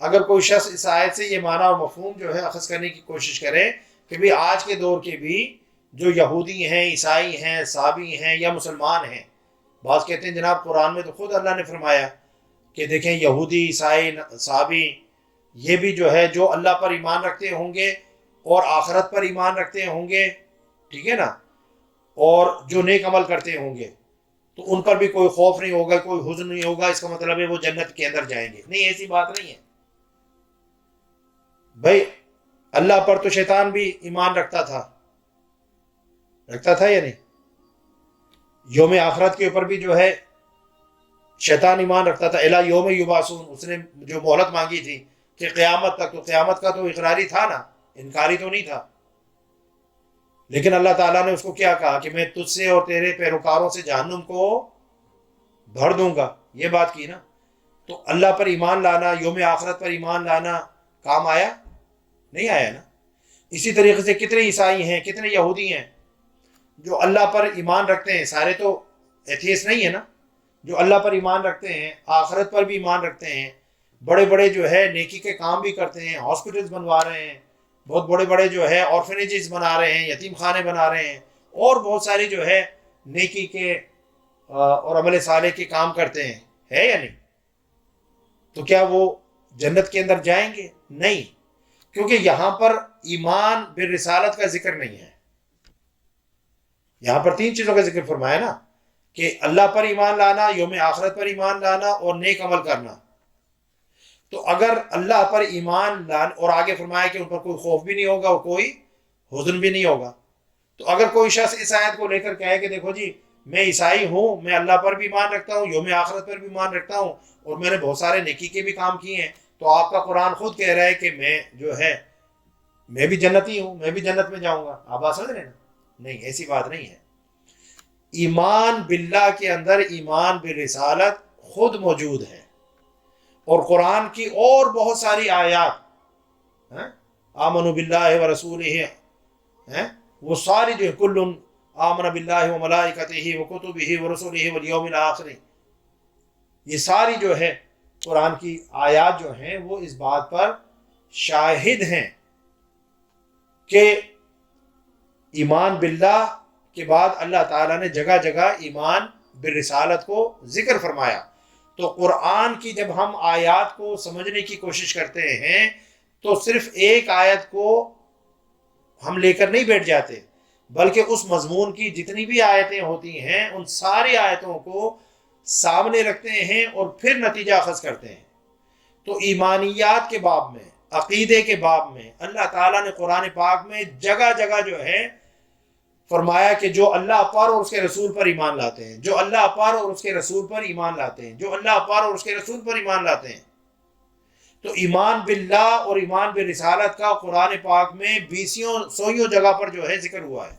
اگر کوئی شخص اس آیت سے یہ معنی اور مفہوم جو ہے اخذ کرنے کی کوشش کرے کہ بھی آج کے دور کے بھی جو یہودی ہیں، عیسائی ہیں، صابی ہیں یا مسلمان ہیں، بعض کہتے ہیں جناب قرآن میں تو خود اللہ نے فرمایا کہ دیکھیں یہودی، عیسائی، صابی، یہ بھی جو ہے جو اللہ پر ایمان رکھتے ہوں گے اور آخرت پر ایمان رکھتے ہوں گے، ٹھیک ہے نا، اور جو نیک عمل کرتے ہوں گے، تو ان پر بھی کوئی خوف نہیں ہوگا، کوئی حزن نہیں ہوگا، اس کا مطلب ہے وہ جنت کے اندر جائیں گے۔ نہیں، ایسی بات نہیں ہے بھائی۔ اللہ پر تو شیطان بھی ایمان رکھتا تھا یا نہیں؟ یوم آخرت کے اوپر بھی جو ہے شیطان ایمان رکھتا تھا۔ الی یوم یبعثون، اس نے جو مہلت مانگی تھی کہ قیامت تک، تو قیامت کا تو اقراری تھا نا، انکاری تو نہیں تھا، لیکن اللہ تعالیٰ نے اس کو کیا کہا کہ میں تجھ سے اور تیرے پیروکاروں سے جہنم کو بھر دوں گا، یہ بات کی نا۔ تو اللہ پر ایمان لانا، یوم آخرت پر ایمان لانا کام آیا؟ نہیں آیا نا۔ اسی طریقے سے کتنے عیسائی ہیں، کتنے یہودی ہیں جو اللہ پر ایمان رکھتے ہیں، سارے تو ایتھیسٹ نہیں ہے نا، جو اللہ پر ایمان رکھتے ہیں، آخرت پر بھی ایمان رکھتے ہیں، بڑے بڑے جو ہے نیکی کے کام بھی کرتے ہیں، ہاسپٹلز بنوا رہے ہیں، بہت بڑے بڑے جو ہے آرفنیجز بنا رہے ہیں، یتیم خانے بنا رہے ہیں، اور بہت ساری جو ہے نیکی کے اور عمل صالح کے کام کرتے ہیں، ہے یا نہیں؟ تو کیا وہ جنت کے اندر جائیں گے؟ نہیں، کیونکہ یہاں پر ایمان بالرسالت کا ذکر نہیں ہے۔ یہاں پر 3 چیزوں کا ذکر فرمایا نا، کہ اللہ پر ایمان لانا، یوم آخرت پر ایمان لانا، اور نیک عمل کرنا۔ تو اگر اللہ پر ایمان لانا، اور آگے فرمایا کہ ان پر کوئی خوف بھی نہیں ہوگا اور کوئی حزن بھی نہیں ہوگا، تو اگر کوئی شخص اس آیت کو لے کر کہے کہ دیکھو جی میں عیسائی ہوں، میں اللہ پر بھی ایمان رکھتا ہوں، یوم آخرت پر بھی ایمان رکھتا ہوں، اور میں نے بہت سارے نیکی کے بھی کام کیے ہیں، تو آپ کا قرآن خود کہہ رہا ہے کہ میں جو ہے میں بھی جنتی ہوں، میں بھی جنت میں جاؤں گا۔ آپ بات سمجھ رہے ہیں نا؟ نہیں، ایسی بات نہیں ہے۔ ایمان باللہ کے اندر ایمان بالرسالت خود موجود ہے، اور قرآن کی اور بہت ساری آیات آمنوا باللہ و رسولہ، وہ ساری جو کل آمن باللہ و ملائکتہ و کتبہ و رسولہ والیوم الآخر، یہ ساری جو ہے قرآن کی آیات جو ہیں وہ اس بات پر شاہد ہیں کہ ایمان باللہ کے بعد اللہ تعالیٰ نے جگہ جگہ ایمان بالرسالت کو ذکر فرمایا۔ تو قرآن کی جب ہم آیات کو سمجھنے کی کوشش کرتے ہیں تو صرف ایک آیت کو ہم لے کر نہیں بیٹھ جاتے، بلکہ اس مضمون کی جتنی بھی آیتیں ہوتی ہیں ان ساری آیتوں کو سامنے رکھتے ہیں اور پھر نتیجہ اخذ کرتے ہیں۔ تو ایمانیات کے باب میں، عقیدے کے باب میں اللہ تعالیٰ نے قرآن پاک میں جگہ جگہ جو ہے فرمایا کہ جو اللہ پر اور اس کے رسول پر ایمان لاتے ہیں، جو اللہ پر اور اس کے رسول پر ایمان لاتے ہیں، جو اللہ پر اور اس کے رسول پر ایمان لاتے ہیں۔ تو ایمان باللہ اور ایمان بالرسالت کا قرآن پاک میں 20 جگہ پر جو ہے ذکر ہوا ہے۔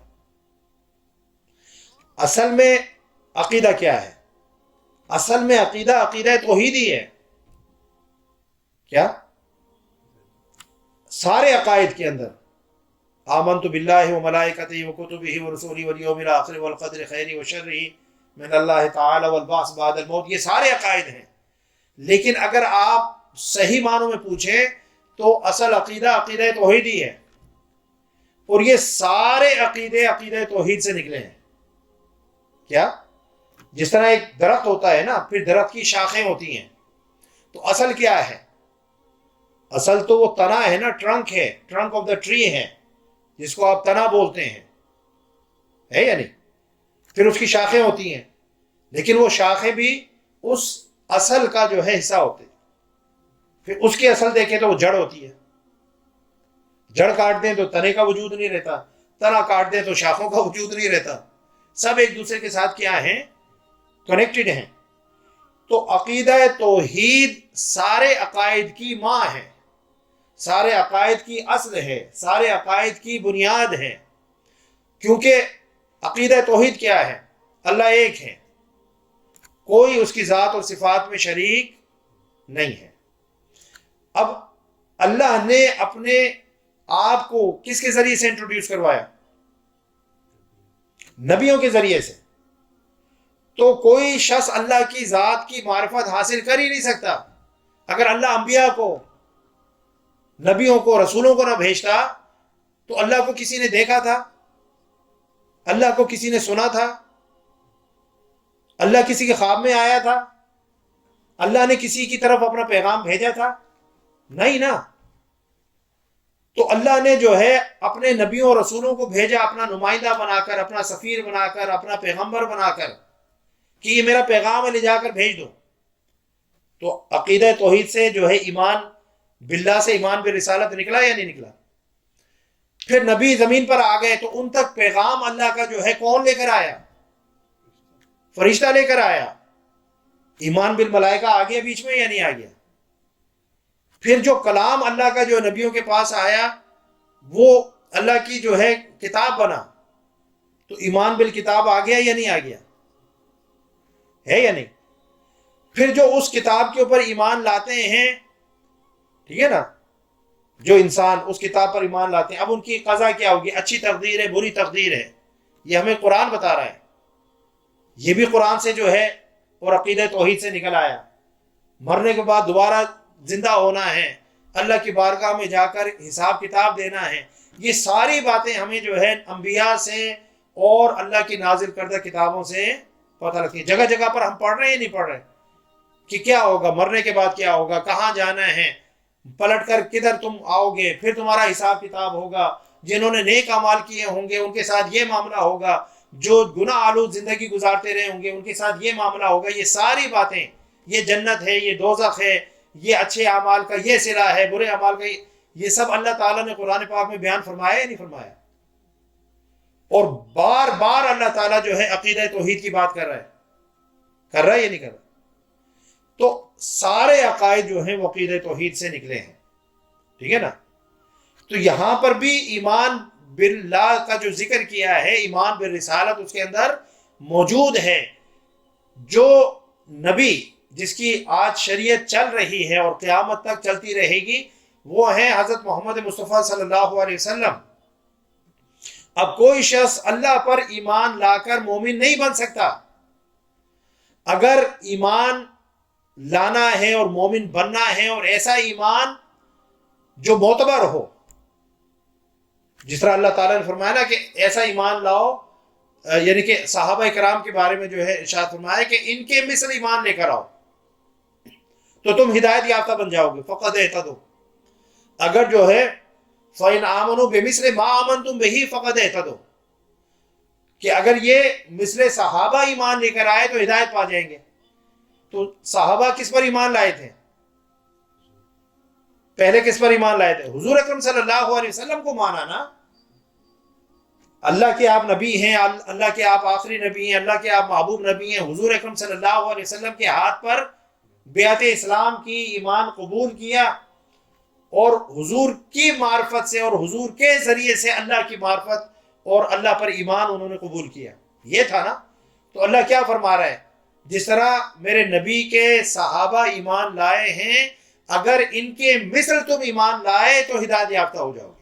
اصل میں عقیدہ کیا ہے؟ اصل میں عقیدہ توحید ہی ہے۔ کیا؟ سارے عقائد کے اندر آمنت باللہ و ملائکتہ و کتبہ و رسولہ والیوم الآخر والقدر خیرہ و شرہ من اللہ تعالی والبعث بعد الموت، یہ سارے عقائد ہیں۔ لیکن اگر آپ صحیح معنوں میں پوچھیں تو اصل عقیدہ توحید ہی ہے، اور یہ سارے عقیدہ توحید سے نکلے ہیں۔ کیا؟ جس طرح ایک درخت ہوتا ہے نا، پھر درخت کی شاخیں ہوتی ہیں، تو اصل کیا ہے؟ اصل تو وہ تنا ہے نا، ٹرنک ہے، ٹرنک آف دا ٹری ہے، جس کو آپ تنا بولتے ہیں، ہے یا نہیں؟ پھر اس کی شاخیں ہوتی ہیں، لیکن وہ شاخیں بھی اس اصل کا جو ہے حصہ ہوتے ہیں۔ پھر اس کی اصل دیکھیں تو وہ جڑ ہوتی ہے، جڑ کاٹ دیں تو تنے کا وجود نہیں رہتا، تنا کاٹ دیں تو شاخوں کا وجود نہیں رہتا، سب ایک دوسرے کے ساتھ کیا ہیں؟ کنیکٹڈ ہیں۔ تو عقیدہ توحید سارے عقائد کی ماں ہے، سارے عقائد کی اصل ہے، سارے عقائد کی بنیاد ہے، کیونکہ عقیدہ توحید کیا ہے؟ اللہ ایک ہے، کوئی اس کی ذات اور صفات میں شریک نہیں ہے۔ اب اللہ نے اپنے آپ کو کس کے ذریعے سے انٹروڈیوس کروایا؟ نبیوں کے ذریعے سے۔ تو کوئی شخص اللہ کی ذات کی معرفت حاصل کر ہی نہیں سکتا اگر اللہ انبیاء کو، نبیوں کو، رسولوں کو نہ بھیجتا۔ تو اللہ کو کسی نے دیکھا تھا؟ اللہ کو کسی نے سنا تھا؟ اللہ کسی کے خواب میں آیا تھا؟ اللہ نے کسی کی طرف اپنا پیغام بھیجا تھا؟ نہیں نا۔ تو اللہ نے جو ہے اپنے نبیوں اور رسولوں کو بھیجا اپنا نمائندہ بنا کر، اپنا سفیر بنا کر، اپنا پیغمبر بنا کر، کہ یہ میرا پیغام ہے، لے جا کر بھیج دو۔ تو عقیدہ توحید سے جو ہے ایمان باللہ سے ایمان بالرسالت نکلا یا نہیں نکلا؟ پھر نبی زمین پر آ گئے تو ان تک پیغام اللہ کا جو ہے کون لے کر آیا؟ فرشتہ لے کر آیا۔ ایمان بالملائکہ آ گیا بیچ میں یا نہیں آ گیا؟ پھر جو کلام اللہ کا جو نبیوں کے پاس آیا وہ اللہ کی جو ہے کتاب بنا، تو ایمان بالکتاب آ گیا یا نہیں آ گیا؟ ہے یا نہیں؟ پھر جو اس کتاب کے اوپر ایمان لاتے ہیں، ٹھیک ہے نا، جو انسان اس کتاب پر ایمان لاتے ہیں، اب ان کی قضا کیا ہوگی؟ اچھی تقدیر ہے، بری تقدیر ہے، یہ ہمیں قرآن بتا رہا ہے۔ یہ بھی قرآن سے جو ہے اور عقیدہ توحید سے نکل آیا۔ مرنے کے بعد دوبارہ زندہ ہونا ہے، اللہ کی بارگاہ میں جا کر حساب کتاب دینا ہے، یہ ساری باتیں ہمیں جو ہے انبیاء سے اور اللہ کی نازل کردہ کتابوں سے پتہ لگتی ہیں۔ جگہ جگہ پر ہم پڑھ رہے ہیں نہیں پڑھ رہے کہ کیا ہوگا، مرنے کے بعد کیا ہوگا، کہاں جانا ہے، پلٹ کر کدھر تم آؤ گے، پھر تمہارا حساب کتاب ہوگا، جنہوں نے نیک اعمال کیے ہوں گے ان کے ساتھ یہ معاملہ ہوگا، جو گناہ آلود زندگی گزارتے رہے ہوں گے ان کے ساتھ یہ معاملہ ہوگا۔ یہ ساری باتیں، یہ جنت ہے، یہ دوزخ ہے، یہ اچھے اعمال کا یہ صلہ ہے، برے اعمال کا یہ سب اللہ تعالیٰ نے قرآن پاک میں بیان فرمایا یا نہیں فرمایا؟ اور بار بار اللہ تعالیٰ جو ہے عقیدہ توحید کی بات کر رہا ہے یا نہیں کر رہا؟ تو سارے عقائد جو ہیں وہ عقیدہ توحید سے نکلے ہیں، ٹھیک ہے نا؟ تو یہاں پر بھی ایمان باللہ کا جو ذکر کیا ہے، ایمان بالرسالت اس کے اندر موجود ہے۔ جو نبی جس کی آج شریعت چل رہی ہے اور قیامت تک چلتی رہے گی، وہ ہیں حضرت محمد مصطفیٰ صلی اللہ علیہ وسلم۔ اب کوئی شخص اللہ پر ایمان لا کر مومن نہیں بن سکتا۔ اگر ایمان لانا ہے اور مومن بننا ہے، اور ایسا ایمان جو معتبر ہو، جس طرح اللہ تعالیٰ نے فرمایا نا کہ ایسا ایمان لاؤ، یعنی کہ صحابہ کرام کے بارے میں جو ہے ارشاد فرمایا کہ ان کے مثل ایمان لے کر آؤ تو تم ہدایت یافتہ بن جاؤ گے۔ فقد اہتدوا، اگر جو ہے فَإِنْ آمَنُوا بِمِثْلِ مَا آمَنْتُمْ بِهِ فَقَدْ اهْتَدَوْا، کہ اگر یہ مثل صحابہ ایمان لے کر آئے تو ہدایت پا جائیں گے۔ تو صحابہ کس پر ایمان لائے تھے؟ پہلے کس پر ایمان لائے تھے؟ حضور اکرم صلی اللہ علیہ وسلم کو مانا نا، اللہ کے آپ نبی ہیں، اللہ کے آپ آخری نبی ہیں، اللہ کے آپ محبوب نبی ہیں۔ حضور اکرم صلی اللہ علیہ وسلم کے ہاتھ پر بیعت اسلام کی، ایمان قبول کیا، اور حضور کی معرفت سے اور حضور کے ذریعے سے اللہ کی معرفت اور اللہ پر ایمان انہوں نے قبول کیا، یہ تھا نا۔ تو اللہ کیا فرما رہا ہے؟ جس طرح میرے نبی کے صحابہ ایمان لائے ہیں، اگر ان کے مثل تم ایمان لائے تو ہدایت یافتہ ہو جاؤ گے۔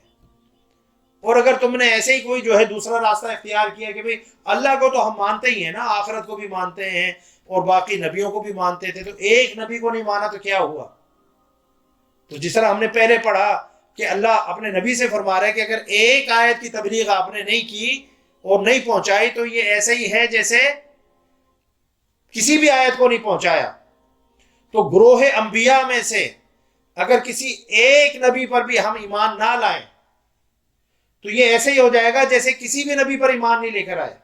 اور اگر تم نے ایسے ہی کوئی جو ہے دوسرا راستہ اختیار کیا کہ بھئی اللہ کو تو ہم مانتے ہی ہیں نا، آخرت کو بھی مانتے ہیں اور باقی نبیوں کو بھی مانتے تھے، تو ایک نبی کو نہیں مانا تو کیا ہوا؟ تو جس طرح ہم نے پہلے پڑھا کہ اللہ اپنے نبی سے فرما رہا ہے کہ اگر ایک آیت کی تبلیغ آپ نے نہیں کی اور نہیں پہنچائی تو یہ ایسے ہی ہے جیسے کسی بھی آیت کو نہیں پہنچایا۔ تو گروہ انبیاء میں سے اگر کسی ایک نبی پر بھی ہم ایمان نہ لائیں تو یہ ایسے ہی ہو جائے گا جیسے کسی بھی نبی پر ایمان نہیں لے کر آئے۔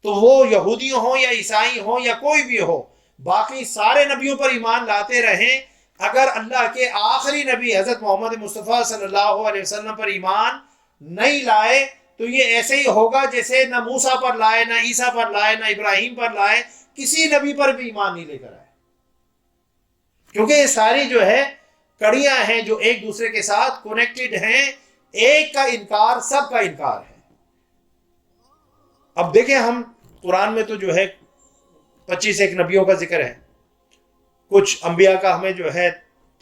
تو وہ یہودی ہوں یا عیسائی ہوں یا کوئی بھی ہو، باقی سارے نبیوں پر ایمان لاتے رہیں، اگر اللہ کے آخری نبی حضرت محمد مصطفیٰ صلی اللہ علیہ وسلم پر ایمان نہیں لائے تو یہ ایسے ہی ہوگا جیسے نہ موسیٰ پر لائے، نہ عیسیٰ پر لائے، نہ ابراہیم پر لائے، کسی نبی پر بھی ایمان نہیں لے کر آئے، کیونکہ یہ ساری جو ہے کڑیاں ہیں جو ایک دوسرے کے ساتھ کنیکٹڈ ہیں، ایک کا انکار سب کا انکار ہے۔ اب دیکھیں ہم قرآن میں تو جو ہے 25 ایک نبیوں کا ذکر ہے، کچھ انبیاء کا ہمیں جو ہے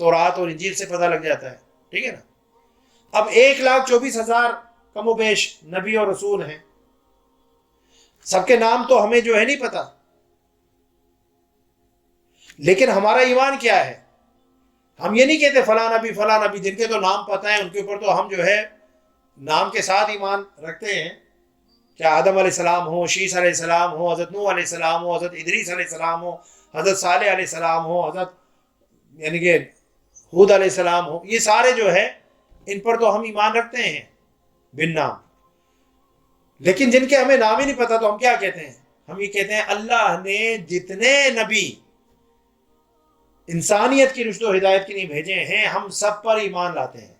تورات اور انجیل سے پتہ لگ جاتا ہے، ٹھیک ہے نا۔ اب 1,24,000 کم و بیش نبی اور رسول ہیں، سب کے نام تو ہمیں جو ہے نہیں پتا، لیکن ہمارا ایمان کیا ہے؟ ہم یہ نہیں کہتے فلاں نبی جن کے تو نام پتہ ہیں ان کے اوپر تو ہم جو ہے نام کے ساتھ ایمان رکھتے ہیں، کیا آدم علیہ السلام ہو، شیس علیہ السلام ہو، حضرت نوح علیہ السلام ہو، حضرت ادریس علیہ السلام ہو، حضرت صالح علیہ السلام ہو، حضرت یعنی کہ ہود علیہ السلام ہو، یہ سارے جو ہے ان پر تو ہم ایمان رکھتے ہیں بن نام۔ لیکن جن کے ہمیں نام ہی نہیں پتا تو ہم کیا کہتے ہیں؟ ہم یہ کہتے ہیں اللہ نے جتنے نبی انسانیت کی رشد و ہدایت کے لیے بھیجے ہیں ہم سب پر ایمان لاتے ہیں۔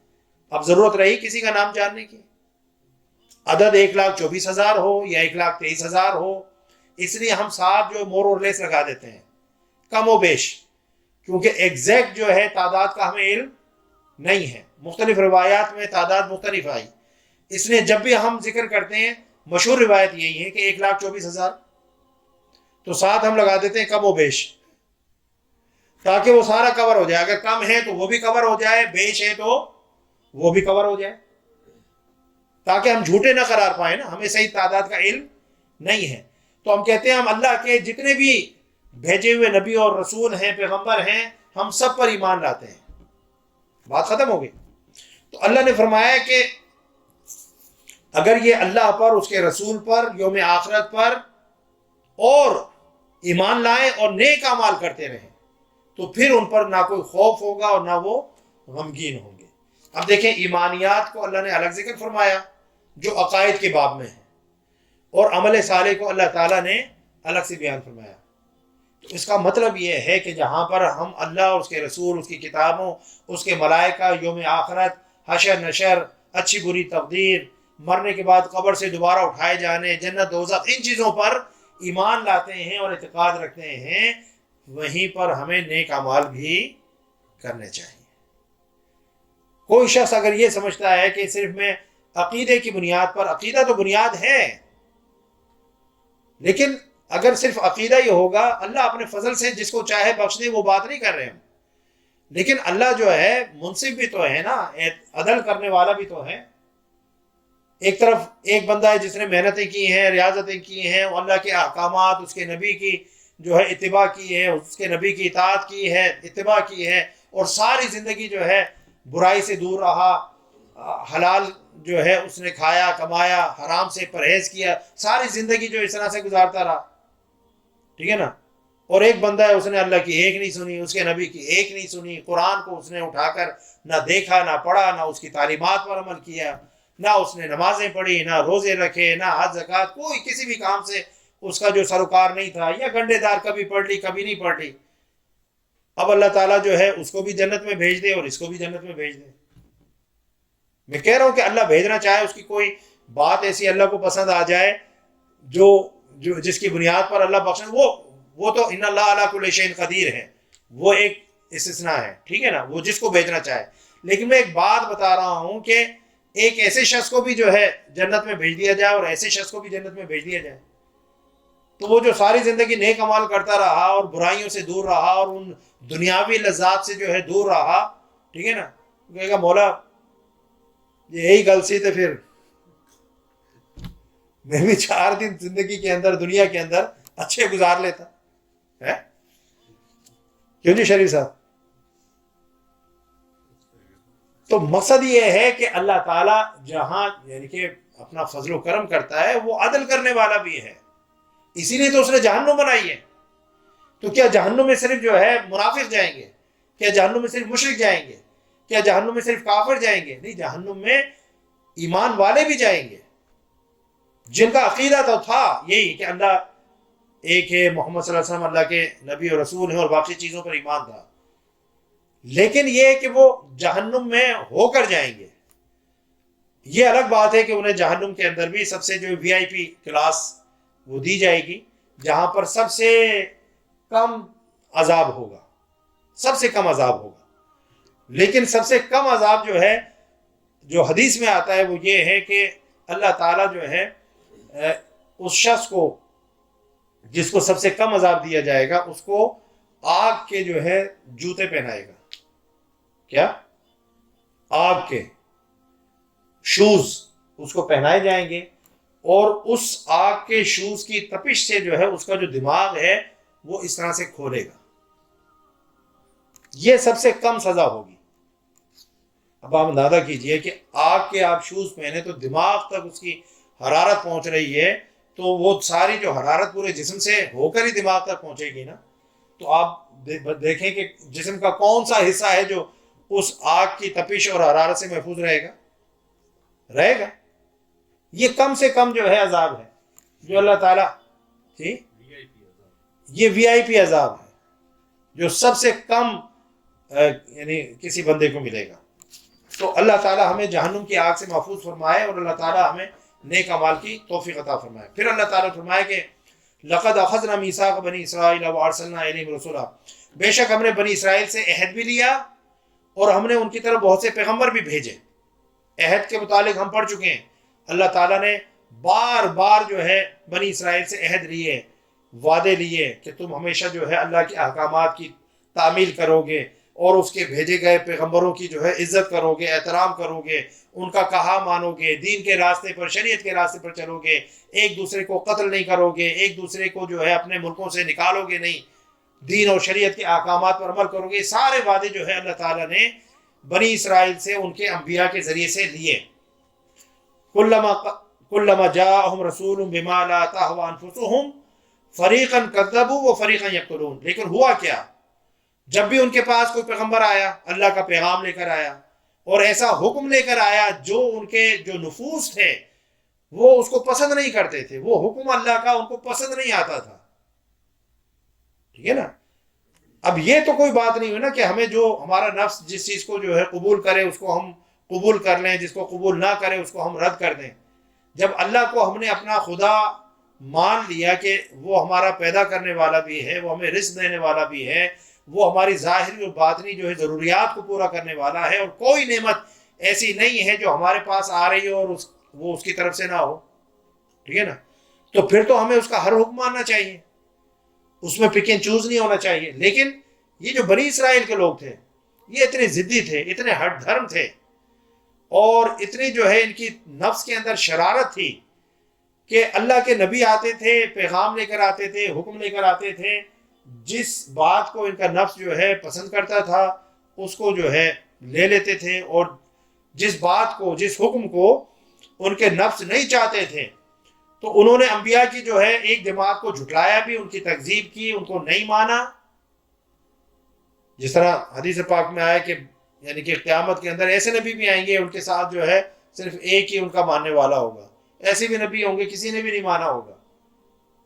اب ضرورت رہی کسی کا نام جاننے کی؟ عدد 1,24,000 ہو یا 1,23,000 ہو، اس لیے ہم ساتھ جو مور اور لیس لگا دیتے ہیں کم و بیش، کیونکہ ایگزیکٹ جو ہے تعداد کا ہمیں علم نہیں ہے، مختلف روایات میں تعداد مختلف آئی، اس لیے جب بھی ہم ذکر کرتے ہیں مشہور روایت یہی ہے کہ 1,24,000، تو ساتھ ہم لگا دیتے ہیں کم و بیش، تاکہ وہ سارا کور ہو جائے، اگر کم ہے تو وہ بھی کور ہو جائے، بیش ہے تو وہ بھی کور ہو جائے، تاکہ ہم جھوٹے نہ قرار پائیں نا، ہمیں صحیح تعداد کا علم نہیں ہے۔ تو ہم کہتے ہیں ہم اللہ کے جتنے بھی بھیجے ہوئے نبی اور رسول ہیں، پیغمبر ہیں، ہم سب پر ایمان لاتے ہیں۔ بات ختم ہو گئی۔ تو اللہ نے فرمایا کہ اگر یہ اللہ پر، اس کے رسول پر، یوم آخرت پر اور ایمان لائیں اور نیک اعمال کرتے رہیں تو پھر ان پر نہ کوئی خوف ہوگا اور نہ وہ غمگین ہوں گے۔ اب دیکھیں ایمانیات کو اللہ نے الگ ذکر فرمایا جو عقائد کے باب میں ہے، اور عمل صالح کو اللہ تعالیٰ نے الگ سے بیان فرمایا۔ تو اس کا مطلب یہ ہے کہ جہاں پر ہم اللہ اور اس کے رسول، اس کی کتابوں، اس کے ملائکہ، یوم آخرت، حشر نشر، اچھی بری تقدیر، مرنے کے بعد قبر سے دوبارہ اٹھائے جانے، جنت دوزخ، ان چیزوں پر ایمان لاتے ہیں اور اعتقاد رکھتے ہیں، وہیں پر ہمیں نیک اعمال بھی کرنے چاہیے۔ کوئی شخص اگر یہ سمجھتا ہے کہ صرف میں عقیدے کی بنیاد پر، عقیدہ تو بنیاد ہے، لیکن اگر صرف عقیدہ ہی ہوگا، اللہ اپنے فضل سے جس کو چاہے بخش دے، وہ بات نہیں کر رہے ہم، لیکن اللہ جو ہے منصف بھی تو ہے نا، عدل کرنے والا بھی تو ہے۔ ایک طرف ایک بندہ ہے جس نے محنتیں کی ہیں، ریاضتیں کی ہیں، اللہ کے احکامات، اس کے نبی کی جو ہے اتباع کی ہے، اس کے نبی کی اطاعت کی ہے، اتباع کی ہے، اور ساری زندگی جو ہے برائی سے دور رہا، حلال جو ہے اس نے کھایا کمایا، حرام سے پرہیز کیا، ساری زندگی جو اس طرح سے گزارتا رہا، ٹھیک ہے نا۔ اور ایک بندہ ہے، اس نے اللہ کی ایک نہیں سنی، اس کے نبی کی ایک نہیں سنی، قرآن کو اس نے اٹھا کر نہ دیکھا نہ پڑھا، نہ اس کی تعلیمات پر عمل کیا، نہ اس نے نمازیں پڑھی، نہ روزے رکھے، نہ حج زکوٰۃ، کوئی کسی بھی کام سے اس کا جو سروکار نہیں تھا، یا گنڈے دار کبھی پڑھ لی کبھی نہیں پڑھ لی۔ اب اللہ تعالیٰ جو ہے اس کو بھی جنت میں بھیج دے اور اس کو بھی جنت میں بھیج دے۔ میں کہہ رہا ہوں کہ اللہ بھیجنا چاہے، اس کی کوئی بات ایسی اللہ کو پسند آ جائے جو جس کی بنیاد پر اللہ بخش، وہ تو ان اللہ علی کل شیء قدیر ہے، وہ ایک استثناء ہے، ٹھیک ہے نا، وہ جس کو بھیجنا چاہے۔ لیکن میں ایک بات بتا رہا ہوں کہ ایک ایسے شخص کو بھی جو ہے جنت میں بھیج دیا جائے اور ایسے شخص کو بھی جنت میں بھیج دیا جائے، تو وہ جو ساری زندگی نیک اعمال کرتا رہا اور برائیوں سے دور رہا اور ان دنیاوی لذات سے جو ہے دور رہا، ٹھیک ہے نا، کہے گا مولا یہی گل سی تو پھر میں بھی 4 دن زندگی کے اندر دنیا کے اندر اچھے گزار لیتا ہے، کیوں جی شریف صاحب؟ تو مقصد یہ ہے کہ اللہ تعالیٰ جہاں یعنی کہ اپنا فضل و کرم کرتا ہے، وہ عدل کرنے والا بھی ہے، اسی لیے تو اس نے جہنم بنائی ہے۔ تو کیا جہنم میں صرف جو ہے منافق جائیں گے؟ کیا جہنم میں صرف مشرک جائیں گے؟ کیا جہنم میں صرف کافر جائیں گے؟ نہیں، جہنم میں ایمان والے بھی جائیں گے، جن کا عقیدہ تو تھا یہی کہ اللہ ایک ہے، محمد صلی اللہ علیہ وسلم اللہ کے نبی اور رسول ہیں، اور باقی چیزوں پر ایمان تھا، لیکن یہ کہ وہ جہنم میں ہو کر جائیں گے۔ یہ الگ بات ہے کہ انہیں جہنم کے اندر بھی سب سے جو وی آئی پی کلاس وہ دی جائے گی، جہاں پر سب سے کم عذاب ہوگا، سب سے کم عذاب ہوگا۔ لیکن سب سے کم عذاب جو ہے، جو حدیث میں آتا ہے، وہ یہ ہے کہ اللہ تعالیٰ جو ہے اس شخص کو جس کو سب سے کم عذاب دیا جائے گا، اس کو آگ کے جو ہے جوتے پہنائے گا۔ کیا؟ آگ کے شوز اس کو پہنائے جائیں گے، اور اس آگ کے شوز کی تپش سے جو ہے اس کا جو دماغ ہے وہ اس طرح سے کھولے گا۔ یہ سب سے کم سزا ہوگی۔ اب آپ اندازہ کیجئے کہ آگ کے آپ شوز پہنے تو دماغ تک اس کی حرارت پہنچ رہی ہے، تو وہ ساری جو حرارت پورے جسم سے ہو کر ہی دماغ تک پہنچے گی نا۔ تو آپ دیکھیں کہ جسم کا کون سا حصہ ہے جو اس آگ کی تپش اور حرارت سے محفوظ رہے گا۔ یہ کم سے کم جو ہے عذاب ہے جو اللہ تعالیٰ، جی یہ وی آئی پی عذاب ہے جو سب سے کم یعنی کسی بندے کو ملے گا۔ تو اللہ تعالیٰ ہمیں جہنم کی آگ سے محفوظ فرمائے، اور اللہ تعالیٰ ہمیں نیک اعمال کی توفیق عطا فرمائے۔ پھر اللہ تعالیٰ فرمائے کہ لقد اخذنا میثاق بنی اسرائیل وارسلنا الیہم رسولا، بے شک ہم نے بنی اسرائیل سے عہد بھی لیا اور ہم نے ان کی طرف بہت سے پیغمبر بھی بھیجے۔ عہد کے متعلق ہم پڑھ چکے ہیں، اللہ تعالیٰ نے بار بار جو ہے بنی اسرائیل سے عہد لیے، وعدے لیے کہ تم ہمیشہ جو ہے اللہ کے احکامات کی تعمیل کرو گے اور اس کے بھیجے گئے پیغمبروں کی جو ہے عزت کرو گے، احترام کرو گے، ان کا کہا مانو گے، دین کے راستے پر، شریعت کے راستے پر چلو گے، ایک دوسرے کو قتل نہیں کرو گے، ایک دوسرے کو جو ہے اپنے ملکوں سے نکالو گے نہیں، دین اور شریعت کے احکامات پر عمل کرو گے۔ سارے وعدے جو ہے اللہ تعالیٰ نے بنی اسرائیل سے ان کے انبیاء کے ذریعے سے لیے۔ کلما جاءہم رسول بما لا تہوی انفسہم فریقا کذبوا وفریقا یقتلون، لیکن ہوا کیا؟ جب بھی ان کے پاس کوئی پیغمبر آیا، اللہ کا پیغام لے کر آیا اور ایسا حکم لے کر آیا جو ان کے جو نفوس تھے وہ اس کو پسند نہیں کرتے تھے، وہ حکم اللہ کا ان کو پسند نہیں آتا تھا، ٹھیک ہے نا۔ اب یہ تو کوئی بات نہیں ہوئی نا کہ ہمیں جو ہمارا نفس جس چیز کو جو ہے قبول کرے اس کو ہم قبول کر لیں، جس کو قبول نہ کرے اس کو ہم رد کر دیں۔ جب اللہ کو ہم نے اپنا خدا مان لیا کہ وہ ہمارا پیدا کرنے والا بھی ہے، وہ ہمیں رزق دینے والا بھی ہے، وہ ہماری ظاہری اور باطنی جو ہے ضروریات کو پورا کرنے والا ہے، اور کوئی نعمت ایسی نہیں ہے جو ہمارے پاس آ رہی ہو اور وہ اس کی طرف سے نہ ہو، ٹھیک ہے نا، تو پھر تو ہمیں اس کا ہر حکم ماننا چاہیے، اس میں پک اینڈ چوز نہیں ہونا چاہیے۔ لیکن یہ جو بنی اسرائیل کے لوگ تھے یہ اتنے ضدی تھے، اتنے ہٹ دھرم تھے، اور اتنی جو ہے ان کی نفس کے اندر شرارت تھی کہ اللہ کے نبی آتے تھے، پیغام لے کر آتے تھے، حکم لے کر آتے تھے، جس بات کو ان کا نفس جو ہے پسند کرتا تھا اس کو جو ہے لے لیتے تھے، اور جس بات کو، جس حکم کو ان کے نفس نہیں چاہتے تھے تو انہوں نے انبیاء کی جو ہے ایک دماغ کو جھٹلایا بھی، ان کی تکذیب کی، ان کو نہیں مانا۔ جس طرح حدیث پاک میں آیا کہ یعنی کہ قیامت کے اندر ایسے نبی بھی آئیں گے ان کے ساتھ جو ہے صرف ایک ہی ان کا ماننے والا ہوگا، ایسے بھی نبی ہوں گے کسی نے بھی نہیں مانا ہوگا،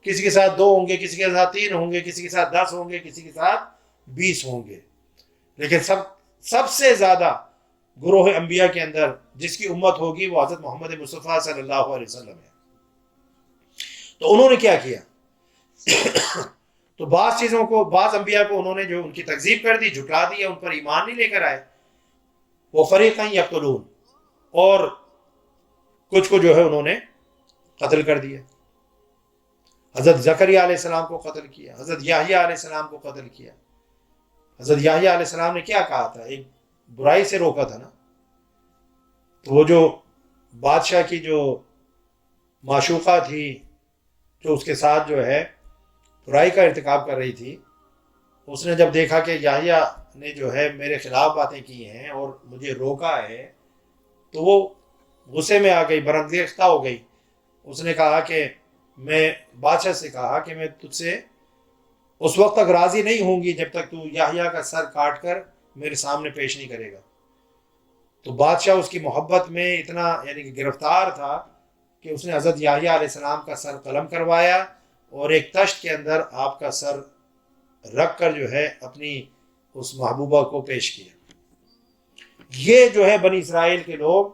کسی کے ساتھ 2 ہوں گے، کسی کے ساتھ 3 ہوں گے، کسی کے ساتھ 10 ہوں گے، کسی کے ساتھ 20 ہوں گے، لیکن سب سے زیادہ گروہ انبیاء کے اندر جس کی امت ہوگی وہ حضرت محمد مصطفیٰ صلی اللہ علیہ وسلم ہے۔ تو انہوں نے کیا کیا؟ تو بعض چیزوں کو، بعض انبیاء کو انہوں نے جو ان کی تکذیب کر دی، جھٹلا دیا، ان پر ایمان نہیں لے کر آئے، وہ فریقاً یقتلون، اور کچھ کو جو ہے انہوں نے قتل کر دیا۔ حضرت زکریا علیہ السلام کو قتل کیا، حضرت یحییٰ علیہ السلام کو قتل کیا۔ حضرت یحییٰ علیہ السلام نے کیا کہا تھا؟ ایک برائی سے روکا تھا نا، تو وہ جو بادشاہ کی جو معشوقہ تھی جو اس کے ساتھ جو ہے برائی کا ارتکاب کر رہی تھی، اس نے جب دیکھا کہ یحییٰ نے جو ہے میرے خلاف باتیں کی ہیں اور مجھے روکا ہے، تو وہ غصے میں آ گئی، برانگیختہ ہو گئی۔ اس نے کہا کہ میں بادشاہ سے کہا کہ میں تجھ سے اس وقت تک راضی نہیں ہوں گی جب تک تو یحییٰ کا سر کاٹ کر میرے سامنے پیش نہیں کرے گا۔ تو بادشاہ اس کی محبت میں اتنا یعنی کہ گرفتار تھا کہ اس نے حضرت یحییٰ علیہ السلام کا سر قلم کروایا اور ایک تشت کے اندر آپ کا سر رکھ کر جو ہے اپنی اس محبوبہ کو پیش کیا۔ یہ جو ہے بنی اسرائیل کے لوگ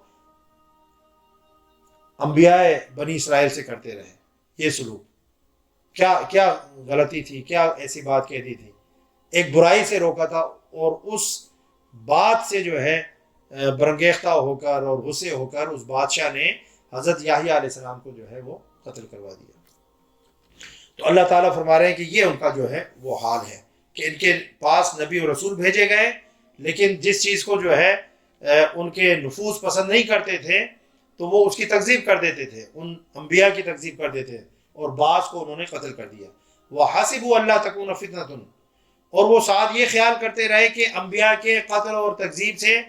انبیاء بنی اسرائیل سے کرتے رہے یہ سلوک۔ کیا غلطی تھی، کیا ایسی بات کہتی تھی؟ ایک برائی سے روکا تھا، اور اس بات سے جو ہے برنگیختہ ہو کر اور غصے ہو کر اس بادشاہ نے حضرت یحییٰ علیہ السلام کو جو ہے وہ قتل کروا دیا۔ تو اللہ تعالیٰ فرما رہے ہیں کہ یہ ان کا جو ہے وہ حال ہے کہ ان کے پاس نبی و رسول بھیجے گئے، لیکن جس چیز کو جو ہے ان کے نفوس پسند نہیں کرتے تھے تو وہ اس کی تکذیب کر دیتے تھے، ان انبیاء کی تکذیب کر دیتے تھے، اور بعض کو انہوں نے قتل کر دیا۔ وَحَسِبُوا أَلَّا تَكُونَ فِتْنَةٌ، اور وہ ساتھ یہ خیال کرتے رہے کہ انبیاء کے قتل اور تکذیب سے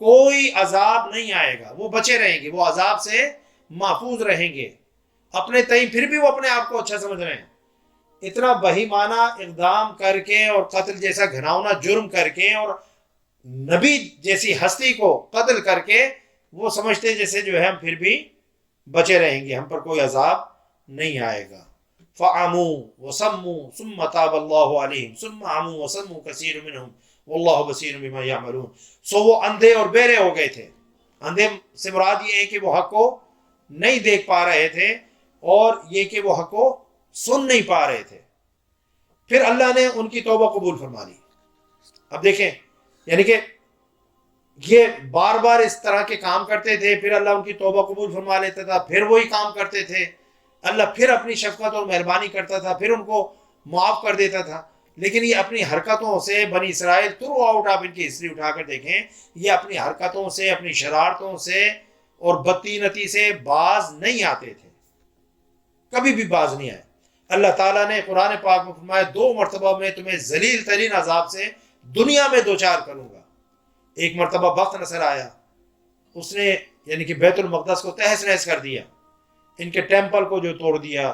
کوئی عذاب نہیں آئے گا، وہ بچے رہیں گے، وہ عذاب سے محفوظ رہیں گے۔ اپنے تئیں پھر بھی وہ اپنے آپ کو اچھا سمجھ رہے ہیں، اتنا بہیمانہ اقدام کر کے اور قتل جیسا گھناؤنا جرم کر کے اور نبی جیسی ہستی کو قتل کر کے وہ سمجھتے جیسے جو ہے ہم پھر بھی بچے رہیں گے، ہم پر کوئی عذاب نہیں آئے گا۔ فَعَمُوا وَصَمُّوا ثُمَّ تَابَ اللَّهُ عَلَيْهِمْ ثُمَّ عَمُوا وَصَمُّوا كَثِيرٌ مِّنْهُمْ وَاللَّهُ بَصِيرٌ بِمَا يَعْمَلُونَ۔ سو وہ اندھے اور بہرے ہو گئے تھے۔ اندھے سے مراد یہ ہے کہ وہ حق کو نہیں دیکھ پا رہے تھے، اور یہ کہ وہ حق کو سن نہیں پا رہے تھے۔ پھر اللہ نے ان کی توبہ قبول فرما لی۔ اب دیکھیں، یعنی کہ یہ بار بار اس طرح کے کام کرتے تھے، پھر اللہ ان کی توبہ قبول فرما لیتا تھا، پھر وہی کام کرتے تھے، اللہ پھر اپنی شفقت اور مہربانی کرتا تھا، پھر ان کو معاف کر دیتا تھا۔ لیکن یہ اپنی حرکتوں سے بنی اسرائیل تھرو آؤٹ، آپ ان کی ہسٹری اٹھا کر دیکھیں، یہ اپنی حرکتوں سے، اپنی شرارتوں سے اور بدطینتی سے باز نہیں آتے تھے، کبھی بھی باز نہیں آئے۔ اللہ تعالیٰ نے قرآن پاک میں فرمایا 2 مرتبہ میں تمہیں ذلیل ترین عذاب سے دنیا میں دوچار کروں گا۔ ایک مرتبہ بخت نصر آیا، اس نے یعنی کہ بیت المقدس کو تہس نہس کر دیا، ان کے ٹیمپل کو جو توڑ دیا،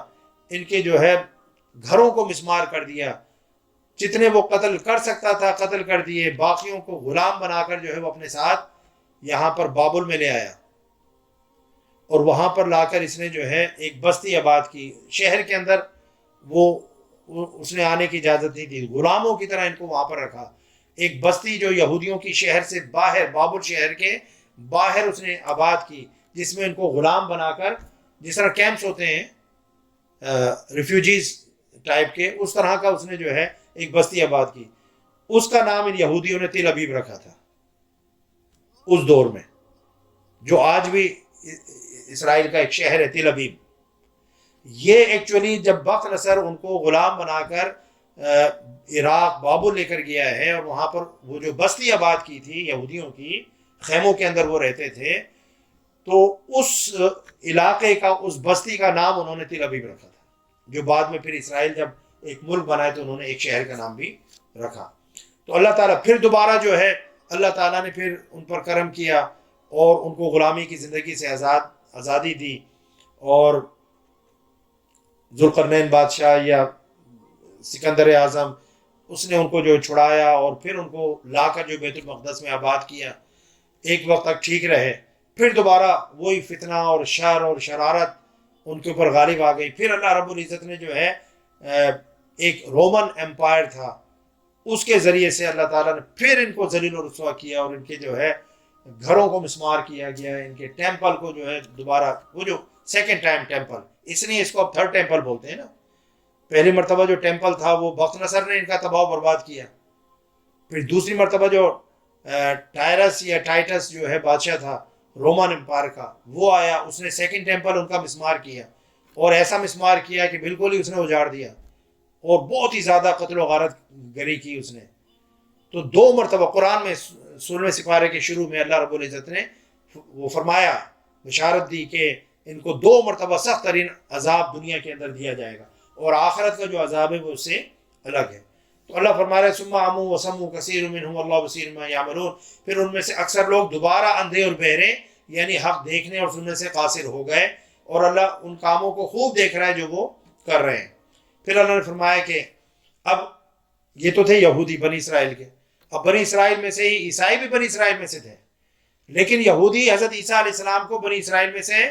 ان کے جو ہے گھروں کو مسمار کر دیا، جتنے وہ قتل کر سکتا تھا قتل کر دیے، باقیوں کو غلام بنا کر جو ہے وہ اپنے ساتھ یہاں پر بابل میں لے آیا، اور وہاں پر لا کر اس نے جو ہے ایک بستی آباد کی۔ شہر کے اندر وہ اس نے آنے کی اجازت نہیں دی، غلاموں کی طرح ان کو وہاں پر رکھا۔ ایک بستی جو یہودیوں کی شہر سے باہر، بابل شہر کے باہر اس نے آباد کی، جس میں ان کو غلام بنا کر جس طرح کیمپس ہوتے ہیں ریفیوجیز ٹائپ کے، اس طرح کا اس نے جو ہے ایک بستی آباد کی. اس کا نام ان یہودیوں نے تل ابیب رکھا تھا اس دور میں، جو آج بھی اسرائیل کا ایک شہر ہے تل ابیب. یہ ایکچولی جب بخت نصر ان کو غلام بنا کر عراق بابل لے کر گیا ہے، اور وہاں پر وہ جو بستی آباد کی تھی یہودیوں کی، خیموں کے اندر وہ رہتے تھے، تو اس علاقے کا، اس بستی کا نام انہوں نے تل ابیب رکھا تھا، جو بعد میں پھر اسرائیل جب ایک ملک بنائے تو انہوں نے ایک شہر کا نام بھی رکھا. تو اللہ تعالیٰ پھر دوبارہ جو ہے اللہ تعالیٰ نے پھر ان پر کرم کیا اور ان کو غلامی کی زندگی سے آزادی دی. اور ذوالقرنین بادشاہ یا سکندر اعظم، اس نے ان کو جو چھڑایا اور پھر ان کو لا کر جو بیت المقدس میں آباد کیا. ایک وقت تک ٹھیک رہے، پھر دوبارہ وہی فتنہ اور شر اور شرارت ان کے اوپر غالب آ گئی. پھر اللہ رب العزت نے جو ہے ایک رومن امپائر تھا، اس کے ذریعے سے اللہ تعالیٰ نے پھر ان کو ذلیل و رسوا کیا، اور ان کے جو ہے گھروں کو مسمار کیا گیا، ان کے ٹیمپل کو جو ہے دوبارہ، وہ جو سیکنڈ ٹائم ٹیمپل، اس لیے اس کو اب تھرڈ ٹیمپل بولتے ہیں نا. پہلی مرتبہ جو ٹیمپل تھا وہ بخت نصر نے ان کا تباہ و برباد کیا. پھر دوسری مرتبہ جو ٹائرس یا ٹائٹس جو ہے بادشاہ تھا رومن امپائر کا، وہ آیا، اس نے سیکنڈ ٹیمپل ان کا مسمار کیا، اور ایسا مسمار کیا کہ بالکل ہی اس نے اجاڑ دیا، اور بہت ہی زیادہ قتل و غارت گری کی اس نے. تو دو مرتبہ قرآن میں 16ویں سپارے کے شروع میں اللہ رب العزت نے وہ فرمایا، بشارت دی کہ ان کو 2 مرتبہ سخت ترین عذاب دنیا کے اندر دیا جائے گا، اور آخرت کا جو عذاب ہے وہ اس سے الگ ہے. تو اللہ فرما رہا ہے ثم عموا وصموا كثير منهم والله بصير بما يعملون. پھر ان میں سے اکثر لوگ دوبارہ اندھے اور بہرے، یعنی حق دیکھنے اور سننے سے قاصر ہو گئے، اور اللہ ان کاموں کو خوب دیکھ رہا ہے جو وہ کر رہے ہیں. پھر اللہ نے فرمایا کہ اب یہ تو تھے یہودی بنی اسرائیل کے، اب بنی اسرائیل میں سے ہی عیسائی بھی بنی اسرائیل میں سے تھے، لیکن یہودی حضرت عیسیٰ علیہ السلام کو بنی اسرائیل میں سے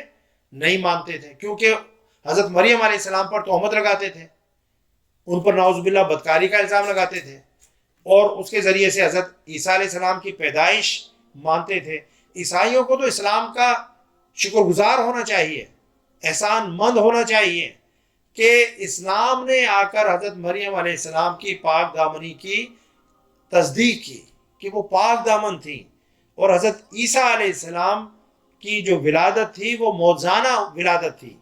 نہیں مانتے تھے، کیونکہ حضرت مریم علیہ السلام پر تہمت لگاتے تھے، ان پر نعوذ باللہ بدکاری کا الزام لگاتے تھے، اور اس کے ذریعے سے حضرت عیسیٰ علیہ السلام کی پیدائش مانتے تھے. عیسائیوں کو تو اسلام کا شکر گزار ہونا چاہیے، احسان مند ہونا چاہیے کہ اسلام نے آ کر حضرت مریم علیہ السلام کی پاک دامنی کی تصدیق کی کہ وہ پاک دامن تھی، اور حضرت عیسیٰ علیہ السلام کی جو ولادت تھی وہ موجزانہ ولادت تھی،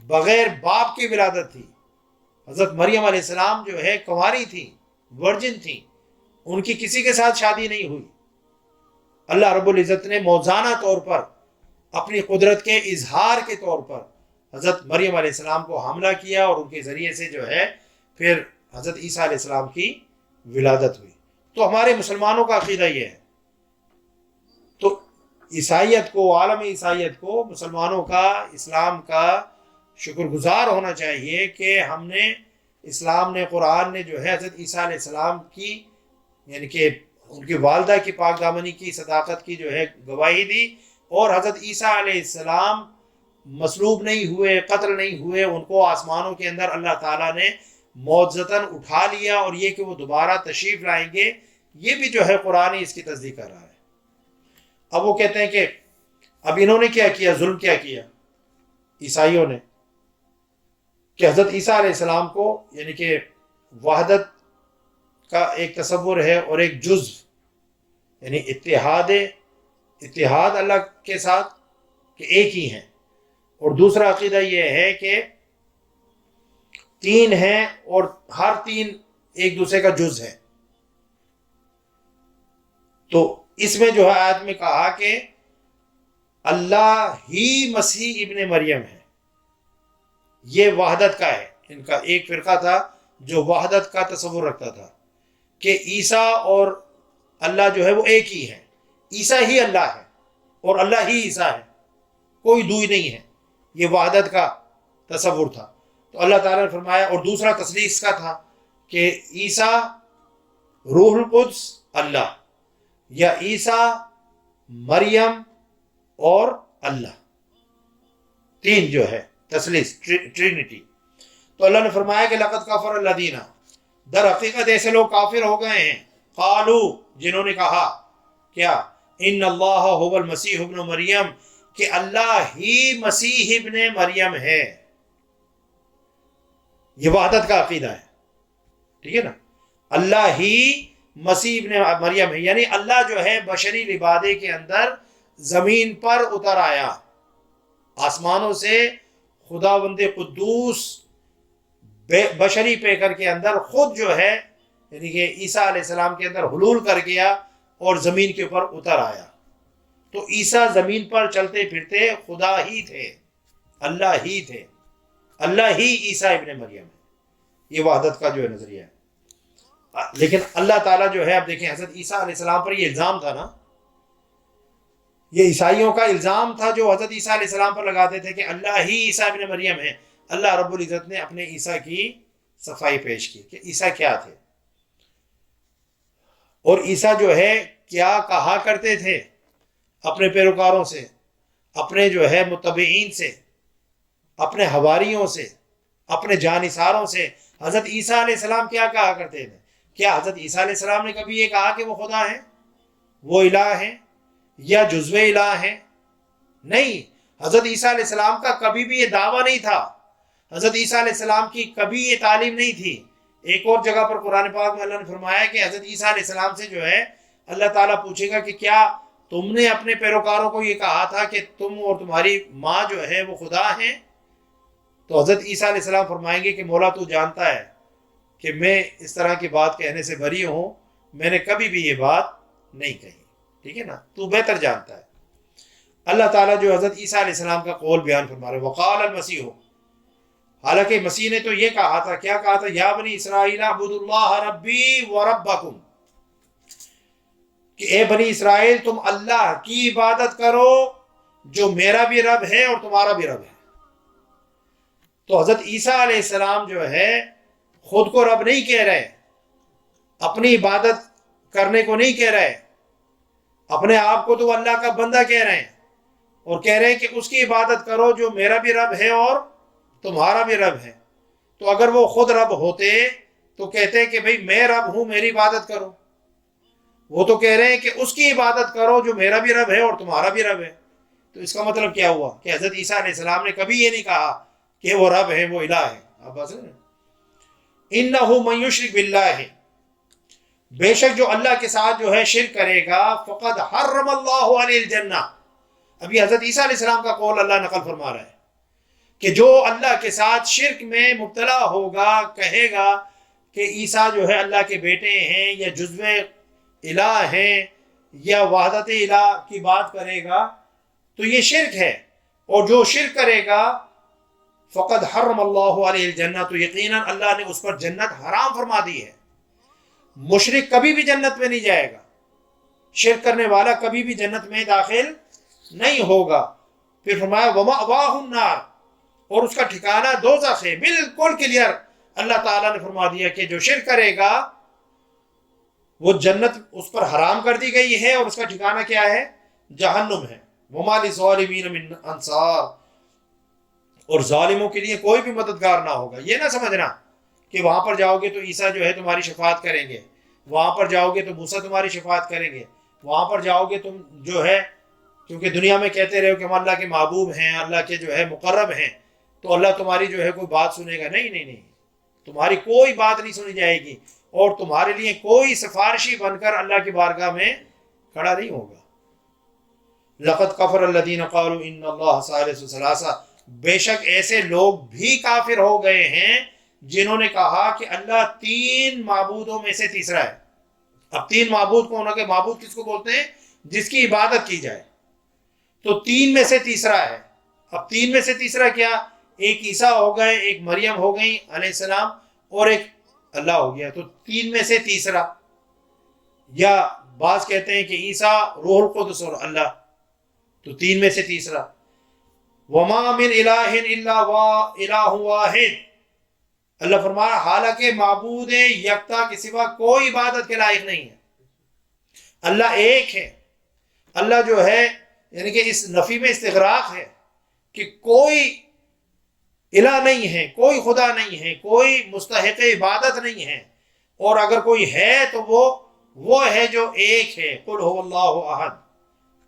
بغیر باپ کی ولادت تھی. حضرت مریم علیہ السلام جو ہے کنواری تھی، ورجن تھی، ان کی کسی کے ساتھ شادی نہیں ہوئی. اللہ رب العزت نے موجزانہ طور پر اپنی قدرت کے اظہار کے طور پر حضرت مریم علیہ السلام کو حاملہ کیا، اور ان کے ذریعے سے جو ہے پھر حضرت عیسیٰ علیہ السلام کی ولادت ہوئی. تو ہمارے مسلمانوں کا عقیدہ یہ ہے. تو عیسائیت کو، عالم عیسائیت کو، مسلمانوں کا، اسلام کا شکر گزار ہونا چاہیے کہ ہم نے، اسلام نے، قرآن نے جو ہے حضرت عیسیٰ علیہ السلام کی، یعنی کہ ان کی والدہ کی پاک دامنی کی صداقت کی جو ہے گواہی دی، اور حضرت عیسیٰ علیہ السلام مصلوب نہیں ہوئے، قتل نہیں ہوئے، ان کو آسمانوں کے اندر اللہ تعالیٰ نے معجزتاً اٹھا لیا، اور یہ کہ وہ دوبارہ تشریف لائیں گے، یہ بھی جو ہے قرآن ہی اس کی تصدیق کر رہا ہے. اب وہ کہتے ہیں کہ اب انہوں نے کیا کیا، ظلم کیا کیا عیسائیوں نے، کہ حضرت عیسیٰ علیہ السلام کو، یعنی کہ وحدت کا ایک تصور ہے اور ایک جزو، یعنی اتحاد اللہ کے ساتھ کہ ایک ہی ہیں، اور دوسرا عقیدہ یہ ہے کہ 3 ہیں اور ہر 3 ایک دوسرے کا جز ہے. تو اس میں جو ہے آیت میں کہا کہ اللہ ہی مسیح ابن مریم ہے، یہ وحدت کا ہے. ان کا ایک فرقہ تھا جو وحدت کا تصور رکھتا تھا کہ عیسیٰ اور اللہ جو ہے وہ ایک ہی ہے، عیسیٰ ہی اللہ ہے اور اللہ ہی عیسیٰ ہے، کوئی دوئی نہیں ہے. یہ وحدت کا تصور تھا. تو اللہ تعالیٰ نے فرمایا، اور دوسرا تثلیث کا تھا کہ عیسیٰ روح القدس اللہ، یا عیسیٰ مریم اور اللہ، 3 جو ہے تثلیث، ٹرینٹی. تو اللہ نے فرمایا کہ لقد کفر الذین، در حقیقت ایسے لوگ کافر ہو گئے ہیں، قالو، جنہوں نے کہا کیا، ان اللہ هو المسیح ابن مریم، کہ اللہ ہی مسیح ابن مریم ہے، یہ وحدت کا عقیدہ ہے، ٹھیک ہے نا، اللہ ہی مسیح ابن مریم ہے، یعنی اللہ جو ہے بشری لبادے کے اندر زمین پر اتر آیا، آسمانوں سے خداوند قدوس بشری پیکر کے اندر خود جو ہے یعنی کہ عیسیٰ علیہ السلام کے اندر حلول کر گیا اور زمین کے اوپر اتر آیا۔ تو عیسیٰ زمین پر چلتے پھرتے خدا ہی تھے، اللہ ہی تھے، اللہ ہی عیسیٰ ابن مریم ہے، یہ وحدت کا جو ہے نظریہ ہے۔ لیکن اللہ تعالیٰ جو ہے، اب دیکھیں حضرت عیسیٰ علیہ السلام پر یہ الزام تھا نا، یہ عیسائیوں کا الزام تھا جو حضرت عیسیٰ علیہ السلام پر لگاتے تھے کہ اللہ ہی عیسیٰ ابن مریم ہے۔ اللہ رب العزت نے اپنے عیسیٰ کی صفائی پیش کی کہ عیسیٰ کیا تھے، اور عیسیٰ جو ہے کیا کہا کرتے تھے اپنے پیروکاروں سے، اپنے جو ہے متبعین سے، اپنے حواریوں سے، اپنے جانثاروں سے۔ حضرت عیسیٰ علیہ السلام کیا کہا کرتے تھے؟ کیا حضرت عیسیٰ علیہ السلام نے کبھی یہ کہا کہ وہ خدا ہیں، وہ الہ ہیں یا جزو الہ ہیں؟ نہیں، حضرت عیسیٰ علیہ السلام کا کبھی بھی یہ دعویٰ نہیں تھا، حضرت عیسیٰ علیہ السلام کی کبھی یہ تعلیم نہیں تھی۔ ایک اور جگہ پر قرآن پاک میں اللہ نے فرمایا کہ حضرت عیسیٰ علیہ السلام سے جو ہے اللہ تعالیٰ پوچھے گا کہ کیا تم نے اپنے پیروکاروں کو یہ کہا تھا کہ تم اور تمہاری ماں جو ہے وہ خدا ہیں؟ تو حضرت عیسیٰ علیہ السلام فرمائیں گے کہ مولا تو جانتا ہے کہ میں اس طرح کی بات کہنے سے بری ہوں، میں نے کبھی بھی یہ بات نہیں کہی، ٹھیک ہے نا، تو بہتر جانتا ہے۔ اللہ تعالیٰ جو حضرت عیسیٰ علیہ السلام کا قول بیان فرما رہے، وقال المسیح، حالانکہ مسیح نے تو یہ کہا تھا، کیا کہا تھا؟ یا بنی اسرائیل اعبدوا اللہ ربی و ربکم، کہ اے بنی اسرائیل تم اللہ کی عبادت کرو جو میرا بھی رب ہے اور تمہارا بھی رب ہے۔ تو حضرت عیسیٰ علیہ السلام جو ہے خود کو رب نہیں کہہ رہے، اپنی عبادت کرنے کو نہیں کہہ رہے، اپنے آپ کو تو اللہ کا بندہ کہہ رہے ہیں، اور کہہ رہے ہیں کہ اس کی عبادت کرو جو میرا بھی رب ہے اور تمہارا بھی رب ہے۔ تو اگر وہ خود رب ہوتے تو کہتے ہیں کہ بھئی میں رب ہوں، میری عبادت کرو۔ وہ تو کہہ رہے ہیں کہ اس کی عبادت کرو جو میرا بھی رب ہے اور تمہارا بھی رب ہے۔ تو اس کا مطلب کیا ہوا کہ حضرت عیسیٰ علیہ السلام نے کبھی یہ نہیں کہا کہ وہ رب ہے، وہ الہ ہے۔ آپ بات سمجھ رہے ہیں؟ اِنَّهُ مَن يُشْرِكْ بِاللَّهِ، بے شک جو اللہ کے ساتھ جو ہے شرک کرے گا، فقد حرم اللہ علیہ الجنہ، ابھی حضرت عیسیٰ علیہ السلام کا قول اللہ نقل فرما رہا ہے کہ جو اللہ کے ساتھ شرک میں مبتلا ہوگا، کہے گا کہ عیسیٰ جو ہے اللہ کے بیٹے ہیں یا جزو الہ ہیں یا وحدت الہ کی بات کرے گا، تو یہ شرک ہے، اور جو شرک کرے گا فقد حرم اللہ علیہ الجنہ، تو یقیناً اللہ نے اس پر جنت حرام فرما دی ہے۔ مشرک کبھی بھی جنت میں نہیں جائے گا، شرک کرنے والا کبھی بھی جنت میں داخل نہیں ہوگا۔ پھر فرمایا وَمَأْوَاهُ النَّارُ، اور اس کا ٹھکانہ دوزخ ہے۔ بالکل کلیئر اللہ تعالیٰ نے فرما دیا کہ جو شرک کرے گا وہ جنت اس پر حرام کر دی گئی ہے، اور اس کا ٹھکانہ کیا ہے؟ جہنم ہے۔ وَمَا لِلظَّالِمِينَ مِنْ أَنصَارٍ، اور ظالموں کے لیے کوئی بھی مددگار نہ ہوگا۔ یہ نہ سمجھنا کہ وہاں پر جاؤ گے تو عیسیٰ جو ہے تمہاری شفاعت کریں گے، وہاں پر جاؤ گے تو موسیٰ تمہاری شفاعت کریں گے، وہاں پر جاؤ گے تم جو ہے کیونکہ دنیا میں کہتے رہے ہو کہ ہم اللہ کے محبوب ہیں، اللہ کے جو ہے مقرب ہیں، تو اللہ تمہاری جو ہے کوئی بات سنے گا؟ نہیں نہیں نہیں، تمہاری کوئی بات نہیں سنی جائے گی، اور تمہارے لیے کوئی سفارشی بن کر اللہ کی بارگاہ میں کھڑا نہیں ہوگا۔ لَقَدْ كَفَرَ الَّذِينَ قَالُوا إِنَّ اللَّهَ ثَالِثُ ثَلَاثَةٍ، بے شک ایسے لوگ بھی کافر ہو گئے ہیں جنہوں نے کہا کہ اللہ تین معبودوں میں سے تیسرا ہے۔ اب تین معبود کون ہو گئے؟ معبود کس کو بولتے ہیں؟ جس کی عبادت کی جائے، تو تین میں سے تیسرا ہے۔ اب تین میں سے تیسرا کیا؟ ایک عیسیٰ ہو گئے، ایک مریم ہو گئی علیہ السلام، اور ایک اللہ ہو گیا، تو تین میں سے تیسرا۔ یا بعض کہتے ہیں کہ عیسیٰ، روح القدس اور اللہ، تو تین میں سے تیسرا۔ وَمَا مِنْ إِلَٰهٍ إِلَّا إِلَٰهٌ وَاحِدٌ، اللہ فرمایا حالانکہ معبود یکتا کے سوا کوئی عبادت کے لائق نہیں ہے، اللہ ایک ہے۔ اللہ جو ہے یعنی کہ اس نفی میں استغراق ہے کہ کوئی الہ نہیں ہے، کوئی خدا نہیں ہے، کوئی مستحق عبادت نہیں ہے، اور اگر کوئی ہے تو وہ ہے جو ایک ہے۔ قُلْ هُوَ اللَّهُ أَحَدٌ،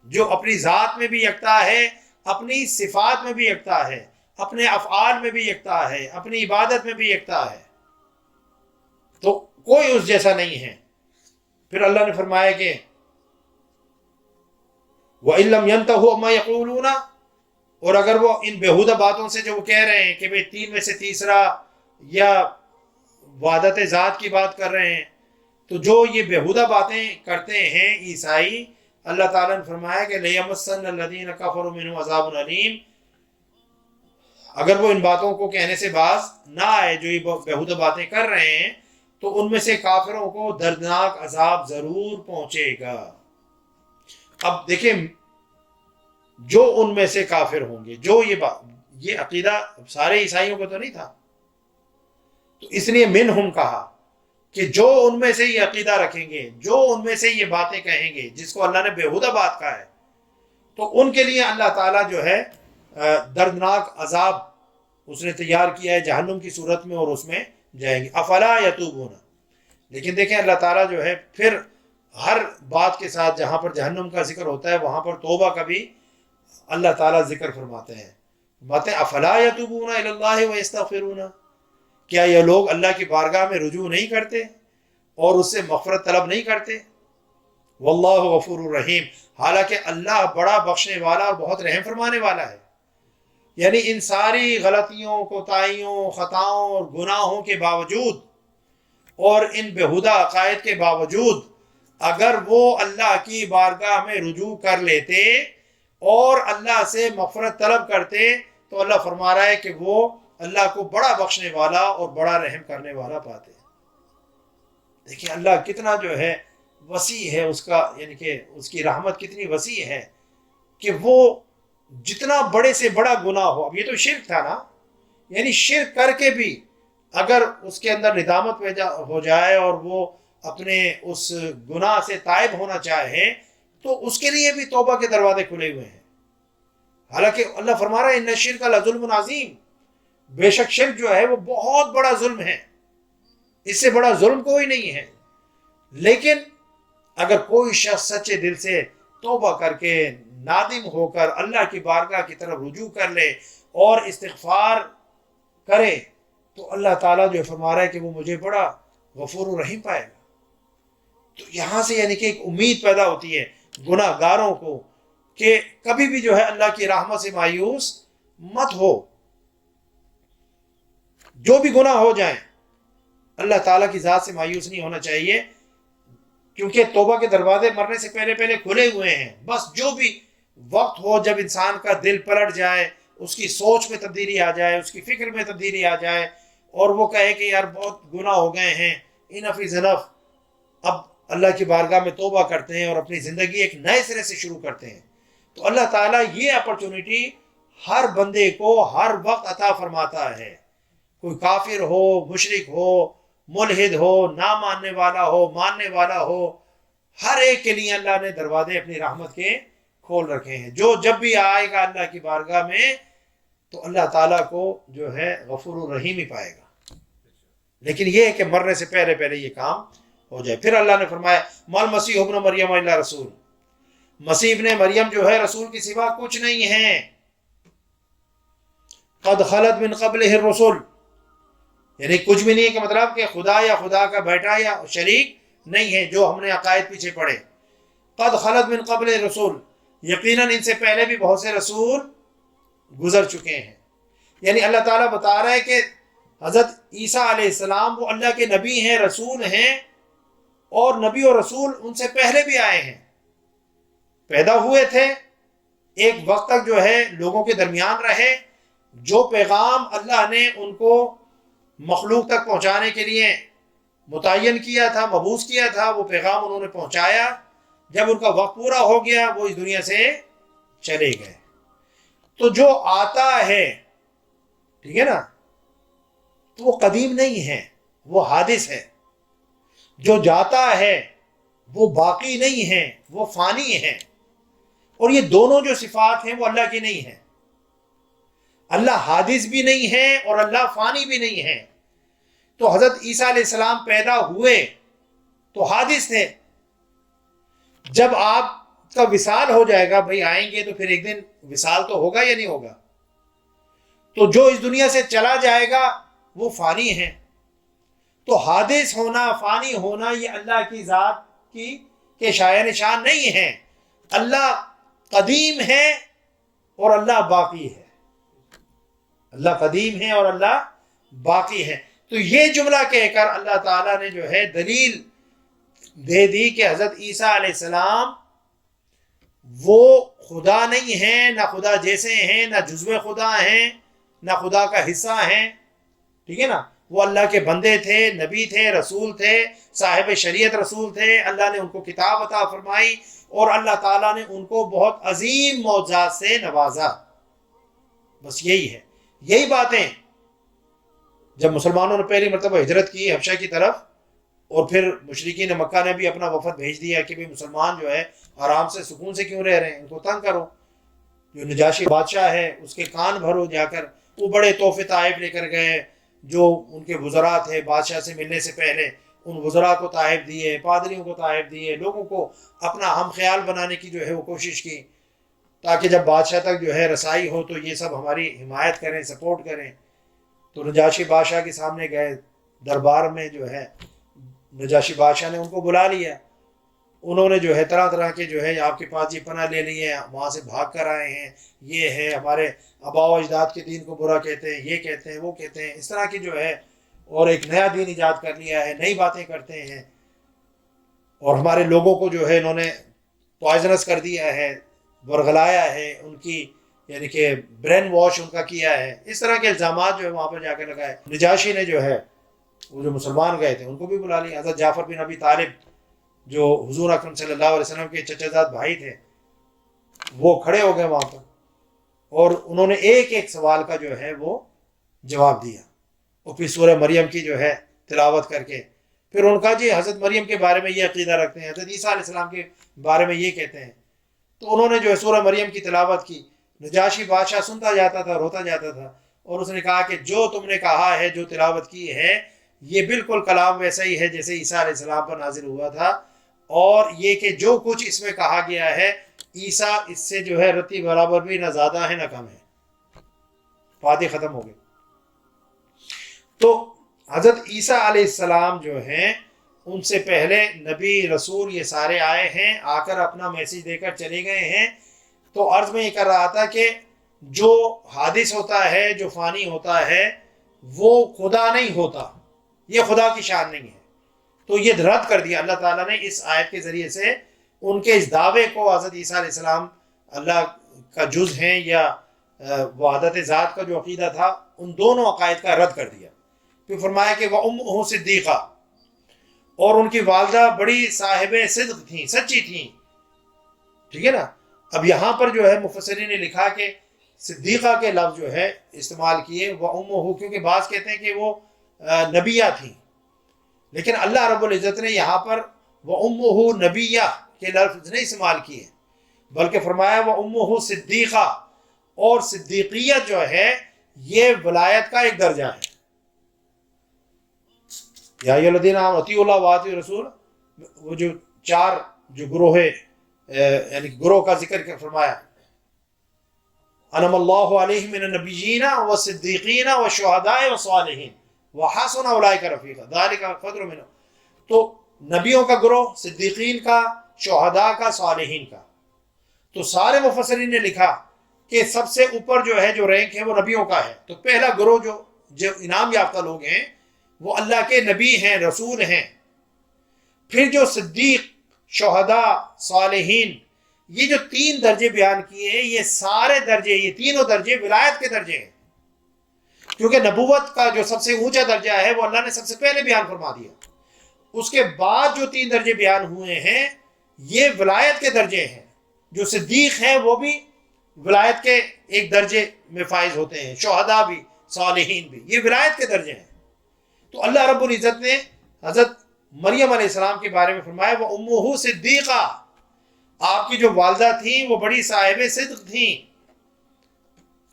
جو اپنی ذات میں بھی یکتا ہے، اپنی صفات میں بھی یکتا ہے، اپنے افعال میں بھی یکتا ہے، اپنی عبادت میں بھی یکتا ہے، تو کوئی اس جیسا نہیں ہے۔ پھر اللہ نے فرمایا کہ وَإِن لَّمْ يَنْتَهُوا عَمَّا يَقُولُونَ، اور اگر وہ ان بیہودہ باتوں سے جو وہ کہہ رہے ہیں کہ بھئی تین میں سے تیسرا یا وحدت ذات کی بات کر رہے ہیں، تو جو یہ بیہودہ باتیں کرتے ہیں عیسائی، اللہ تعالیٰ نے فرمایا کہ لَيَمَسَّنَّ الَّذِينَ كَفَرُوا مِنْهُمْ عَذَابٌ أَلِيمٌ، اگر وہ ان باتوں کو کہنے سے باز نہ آئے جو یہ بیہودہ باتیں کر رہے ہیں، تو ان میں سے کافروں کو دردناک عذاب ضرور پہنچے گا۔ اب دیکھیں، جو ان میں سے کافر ہوں گے، جو یہ عقیدہ سارے عیسائیوں کو تو نہیں تھا، تو اس لیے منہم کہا کہ جو ان میں سے یہ عقیدہ رکھیں گے، جو ان میں سے یہ باتیں کہیں گے جس کو اللہ نے بیہودہ بات کہا ہے، تو ان کے لیے اللہ تعالیٰ جو ہے دردناک عذاب اس نے تیار کیا ہے جہنم کی صورت میں، اور اس میں جائیں گے۔ افلا یتوبون، لیکن دیکھیں اللہ تعالیٰ جو ہے پھر ہر بات کے ساتھ جہاں پر جہنم کا ذکر ہوتا ہے وہاں پر توبہ کا بھی اللہ تعالیٰ ذکر فرماتے ہیں۔ افلا یتوبون الی اللہ ویستغفرون، کیا یہ لوگ اللہ کی بارگاہ میں رجوع نہیں کرتے اور اس سے مغفرت طلب نہیں کرتے؟ واللہ غفور الرحیم، حالانکہ اللہ بڑا بخشنے والا اور بہت رحم فرمانے والا ہے۔ یعنی ان ساری غلطیوں، کوتاہیوں، خطاؤں اور گناہوں کے باوجود اور ان بیہودہ عقائد کے باوجود اگر وہ اللہ کی بارگاہ میں رجوع کر لیتے اور اللہ سے مغفرت طلب کرتے، تو اللہ فرما رہا ہے کہ وہ اللہ کو بڑا بخشنے والا اور بڑا رحم کرنے والا پاتے ہیں۔ دیکھیں اللہ کتنا جو ہے وسیع ہے، اس کا یعنی کہ اس کی رحمت کتنی وسیع ہے کہ وہ جتنا بڑے سے بڑا گناہ ہو، اب یہ تو شرک تھا نا، یعنی شرک کر کے بھی اگر اس کے اندر ندامت ہو جائے اور وہ اپنے اس گناہ سے تائب ہونا چاہے، تو اس کے لیے بھی توبہ کے دروازے کھلے ہوئے ہیں۔ حالانکہ اللہ فرما رہا ہے ان الشرک لظلم عظیم، بے شک شرک جو ہے وہ بہت بڑا ظلم ہے، اس سے بڑا ظلم کوئی نہیں ہے۔ لیکن اگر کوئی شخص سچے دل سے توبہ کر کے نادم ہو کر اللہ کی بارگاہ کی طرف رجوع کر لے اور استغفار کرے، تو اللہ تعالیٰ جو فرما رہا ہے کہ وہ مجھے بڑا غفور الرحیم پائے گا۔ تو یہاں سے یعنی کہ ایک امید پیدا ہوتی ہے گناہ گاروں کو کہ کبھی بھی جو ہے اللہ کی رحمت سے مایوس مت ہو، جو بھی گناہ ہو جائیں اللہ تعالیٰ کی ذات سے مایوس نہیں ہونا چاہیے، کیونکہ توبہ کے دروازے مرنے سے پہلے پہلے کھلے ہوئے ہیں۔ بس جو بھی وقت ہو جب انسان کا دل پلٹ جائے، اس کی سوچ میں تبدیلی آ جائے، اس کی فکر میں تبدیلی آ جائے، اور وہ کہے کہ یار بہت گناہ ہو گئے ہیں، انف از انف، اب اللہ کی بارگاہ میں توبہ کرتے ہیں اور اپنی زندگی ایک نئے سرے سے شروع کرتے ہیں، تو اللہ تعالیٰ یہ اپرچونٹی ہر بندے کو ہر وقت عطا فرماتا ہے۔ کوئی کافر ہو، مشرک ہو، ملحد ہو، نہ ماننے والا ہو، ماننے والا ہو، ہر ایک کے لیے اللہ نے دروازے اپنی رحمت کے کھول رکھے ہیں۔ جو جب بھی آئے گا اللہ کی بارگاہ میں تو اللہ تعالیٰ کو جو ہے غفور الرحیم ہی پائے گا، لیکن یہ ہے کہ مرنے سے پہلے پہلے یہ کام ہو جائے۔ پھر اللہ نے فرمایا مال مسیح ابن مریم الا رسول، مسیح ابن مریم جو ہے رسول کی سوا کچھ نہیں ہے۔ قد خلت من قبلہ الرسل، یعنی کچھ بھی نہیں ہے کہ مطلب کہ خدا یا خدا کا بیٹا یا شریک نہیں ہے جو ہم نے عقائد پیچھے پڑے۔ قد خلت من قبل رسول، یقیناً ان سے پہلے بھی بہت سے رسول گزر چکے ہیں۔ یعنی اللہ تعالیٰ بتا رہا ہے کہ حضرت عیسیٰ علیہ السلام وہ اللہ کے نبی ہیں، رسول ہیں، اور نبی اور رسول ان سے پہلے بھی آئے ہیں، پیدا ہوئے تھے، ایک وقت تک جو ہے لوگوں کے درمیان رہے، جو پیغام اللہ نے ان کو مخلوق تک پہنچانے کے لیے متعین کیا تھا، مبعوث کیا تھا، وہ پیغام انہوں نے پہنچایا۔ جب ان کا وقت پورا ہو گیا وہ اس دنیا سے چلے گئے۔ تو جو آتا ہے، ٹھیک ہے نا، تو وہ قدیم نہیں ہے، وہ حادث ہے۔ جو جاتا ہے وہ باقی نہیں ہے، وہ فانی ہے۔ اور یہ دونوں جو صفات ہیں وہ اللہ کی نہیں ہیں۔ اللہ حادث بھی نہیں ہے اور اللہ فانی بھی نہیں ہے۔ تو حضرت عیسیٰ علیہ السلام پیدا ہوئے تو حادث تھے، جب آپ کا وصال ہو جائے گا، بھئی آئیں گے تو پھر ایک دن وصال تو ہوگا یا نہیں ہوگا؟ تو جو اس دنیا سے چلا جائے گا وہ فانی ہے۔ تو حادث ہونا، فانی ہونا، یہ اللہ کی ذات کی کے شایع نشان نہیں ہے۔ اللہ قدیم ہے اور اللہ باقی ہے، اللہ قدیم ہے اور اللہ باقی ہے۔ تو یہ جملہ کہہ کر اللہ تعالیٰ نے جو ہے دلیل دے دی کہ حضرت عیسیٰ علیہ السلام وہ خدا نہیں ہیں، نہ خدا جیسے ہیں، نہ جزو خدا ہیں، نہ خدا کا حصہ ہیں، ٹھیک ہے نا؟ وہ اللہ کے بندے تھے، نبی تھے، رسول تھے، صاحب شریعت رسول تھے، اللہ نے ان کو کتاب عطا فرمائی اور اللہ تعالیٰ نے ان کو بہت عظیم معجزات سے نوازا۔ بس یہی ہے، یہی باتیں جب مسلمانوں نے پہلی مرتبہ ہجرت کی حبشہ کی طرف، اور پھر مشرکین مکہ نے بھی اپنا وفد بھیج دیا کہ بھی مسلمان جو ہے آرام سے سکون سے کیوں رہ رہے ہیں، ان کو تنگ کرو۔ جو نجاشی بادشاہ ہے اس کے کان بھرو جا کر، وہ بڑے تحفے طائف لے کر گئے، جو ان کے وزراء تھے بادشاہ سے ملنے سے پہلے ان وزراء کو تحائف دیے، پادریوں کو تحائف دیے، لوگوں کو اپنا ہم خیال بنانے کی جو ہے وہ کوشش کی، تاکہ جب بادشاہ تک جو ہے رسائی ہو تو یہ سب ہماری حمایت کریں، سپورٹ کریں۔ تو نجاشی بادشاہ کے سامنے گئے، دربار میں جو ہے نجاشی بادشاہ نے ان کو بلا لیا، انہوں نے جو ہے طرح طرح کے جو ہے آپ کے پاس جی پناہ لے لی ہے، وہاں سے بھاگ کر آئے ہیں، یہ ہے ہمارے آباء و اجداد کے دین کو برا کہتے ہیں، یہ کہتے ہیں، وہ کہتے ہیں، اس طرح کی جو ہے، اور ایک نیا دین ایجاد کر لیا ہے، نئی باتیں کرتے ہیں، اور ہمارے لوگوں کو جو ہے انہوں نے پوائزنس کر دیا ہے، ورغلایا ہے، ان کی یعنی کہ برین واش ان کا کیا ہے، اس طرح کے الزامات جو ہے وہاں پر جا کے لگائے۔ نجاشی نے جو ہے وہ جو مسلمان گئے تھے ان کو بھی بلا لیا، حضرت جعفر بن ابی طالب جو حضور اکرم صلی اللہ علیہ وسلم کے چچا زاد بھائی تھے، وہ کھڑے ہو گئے وہاں پر، اور انہوں نے ایک ایک سوال کا جو ہے وہ جواب دیا، اور پھر سورہ مریم کی جو ہے تلاوت کر کے پھر ان کا جی حضرت مریم کے بارے میں یہ عقیدہ رکھتے ہیں، حضرت عیسیٰ علیہ السلام کے بارے میں یہ کہتے ہیں، تو انہوں نے جو ہے سورہ مریم کی تلاوت کی۔ نجاشی بادشاہ سنتا جاتا تھا، روتا جاتا تھا، اور اس نے کہا کہ جو تم نے کہا ہے، جو تلاوت کی ہے، یہ بالکل کلام ویسا ہی ہے جیسے عیسیٰ علیہ السلام پر نازل ہوا تھا، اور یہ کہ جو کچھ اس میں کہا گیا ہے عیسیٰ اس سے جو ہے رتی برابر بھی نہ زیادہ ہے نہ کم ہے۔ باتیں ختم ہو گئی۔ تو حضرت عیسیٰ علیہ السلام جو ہیں ان سے پہلے نبی رسول یہ سارے آئے ہیں، آ کر اپنا میسیج دے کر چلے گئے ہیں۔ تو عرض میں یہ کر رہا تھا کہ جو حادث ہوتا ہے، جو فانی ہوتا ہے، وہ خدا نہیں ہوتا، یہ خدا کی شان نہیں ہے۔ تو یہ رد کر دیا اللہ تعالیٰ نے اس آیت کے ذریعے سے، ان کے اس دعوے کو حضرت عیسیٰ علیہ السلام اللہ کا جز ہیں یا وحدت ذات کا جو عقیدہ تھا، ان دونوں عقائد کا رد کر دیا۔ پھر فرمایا کہ وَأُمُّهُ صِدِّيقَةٌ، اور ان کی والدہ بڑی صاحب صدق تھیں، سچی تھیں، ٹھیک ہے نا؟ اب یہاں پر جو ہے مفسرین نے لکھا کہ صدیقہ کے لفظ جو ہے استعمال کیے وَأُمُّهُ، کیونکہ بعض کہتے ہیں کہ وہ نبیہ تھیں، لیکن اللہ رب العزت نے یہاں پر وَأُمُّهُ نبیہ کے لفظ نہیں استعمال کیے، بلکہ فرمایا وَأُمُّهُ صدیقہ، اور صدیقیت جو ہے یہ ولایت کا ایک درجہ ہے۔ یا ایھا الذین آمنوا اطیعوا اللہ واطیعوا الرسول، وہ جو چار جو گروہ یعنی گروہ کا ذکر فرمایا، انعم اللہ علیہم من النبیین والصدیقین والشہداء والصالحین وحسن اولئک رفیقا ذلک الفضل من، تو نبیوں کا گروہ، صدیقین کا، شہداء کا، صالحین کا۔ تو سارے مفسرین نے لکھا کہ سب سے اوپر جو ہے جو رینک ہے وہ نبیوں کا ہے۔ تو پہلا گروہ جو انعام یافتہ لوگ ہیں وہ اللہ کے نبی ہیں، رسول ہیں۔ پھر جو صدیق، شہداء، صالحین، یہ جو تین درجے بیان کیے ہیں، یہ سارے درجے، یہ تینوں درجے ولایت کے درجے ہیں، کیونکہ نبوت کا جو سب سے اونچا درجہ ہے وہ اللہ نے سب سے پہلے بیان فرما دیا۔ اس کے بعد جو تین درجے بیان ہوئے ہیں یہ ولایت کے درجے ہیں۔ جو صدیق ہیں وہ بھی ولایت کے ایک درجے میں فائز ہوتے ہیں، شہداء بھی، صالحین بھی، یہ ولایت کے درجے ہیں۔ تو اللہ رب العزت نے حضرت مریم علیہ السلام کے بارے میں فرمایا وَأُمُّهُ صِدِّيقَةٌ، آپ کی جو والدہ تھیں وہ بڑی صاحب صدق تھیں۔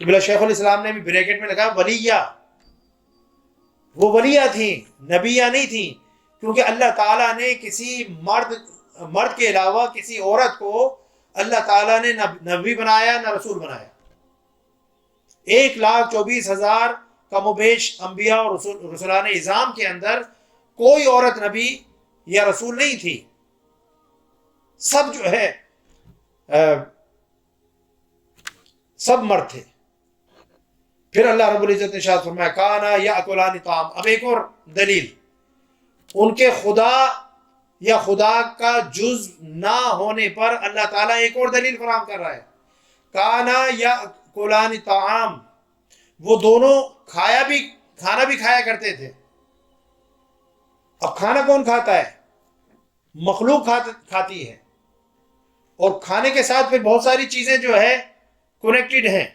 تو بلا شیخ علیہ السلام نے بھی بریکٹ میں لگا ولیہ، وہ ولیہ تھیں، نبیہ نہیں تھیں، کیونکہ اللہ تعالیٰ نے کسی مرد کے علاوہ کسی عورت کو اللہ تعالیٰ نے نہ نبی بنایا نہ رسول بنایا. 1,24,000 کم و بیش انبیاء اور رسولان اعظام کے اندر کوئی عورت نبی یا رسول نہیں تھی. سب جو ہے سب مرد تھے. پھر اللہ رب العزت نے ارشاد فرمایا کانا یاکلان الطعام. اب ایک اور دلیل ان کے خدا یا خدا کا جز نہ ہونے پر اللہ تعالیٰ ایک اور دلیل فراہم کر رہا ہے. کانا یاکلان الطعام، وہ دونوں کھانا بھی کھایا کرتے تھے. اب کھانا کون کھاتا ہے؟ مخلوق کھاتی ہے. اور کھانے کے ساتھ پھر بہت ساری چیزیں جو ہے کنیکٹڈ ہیں.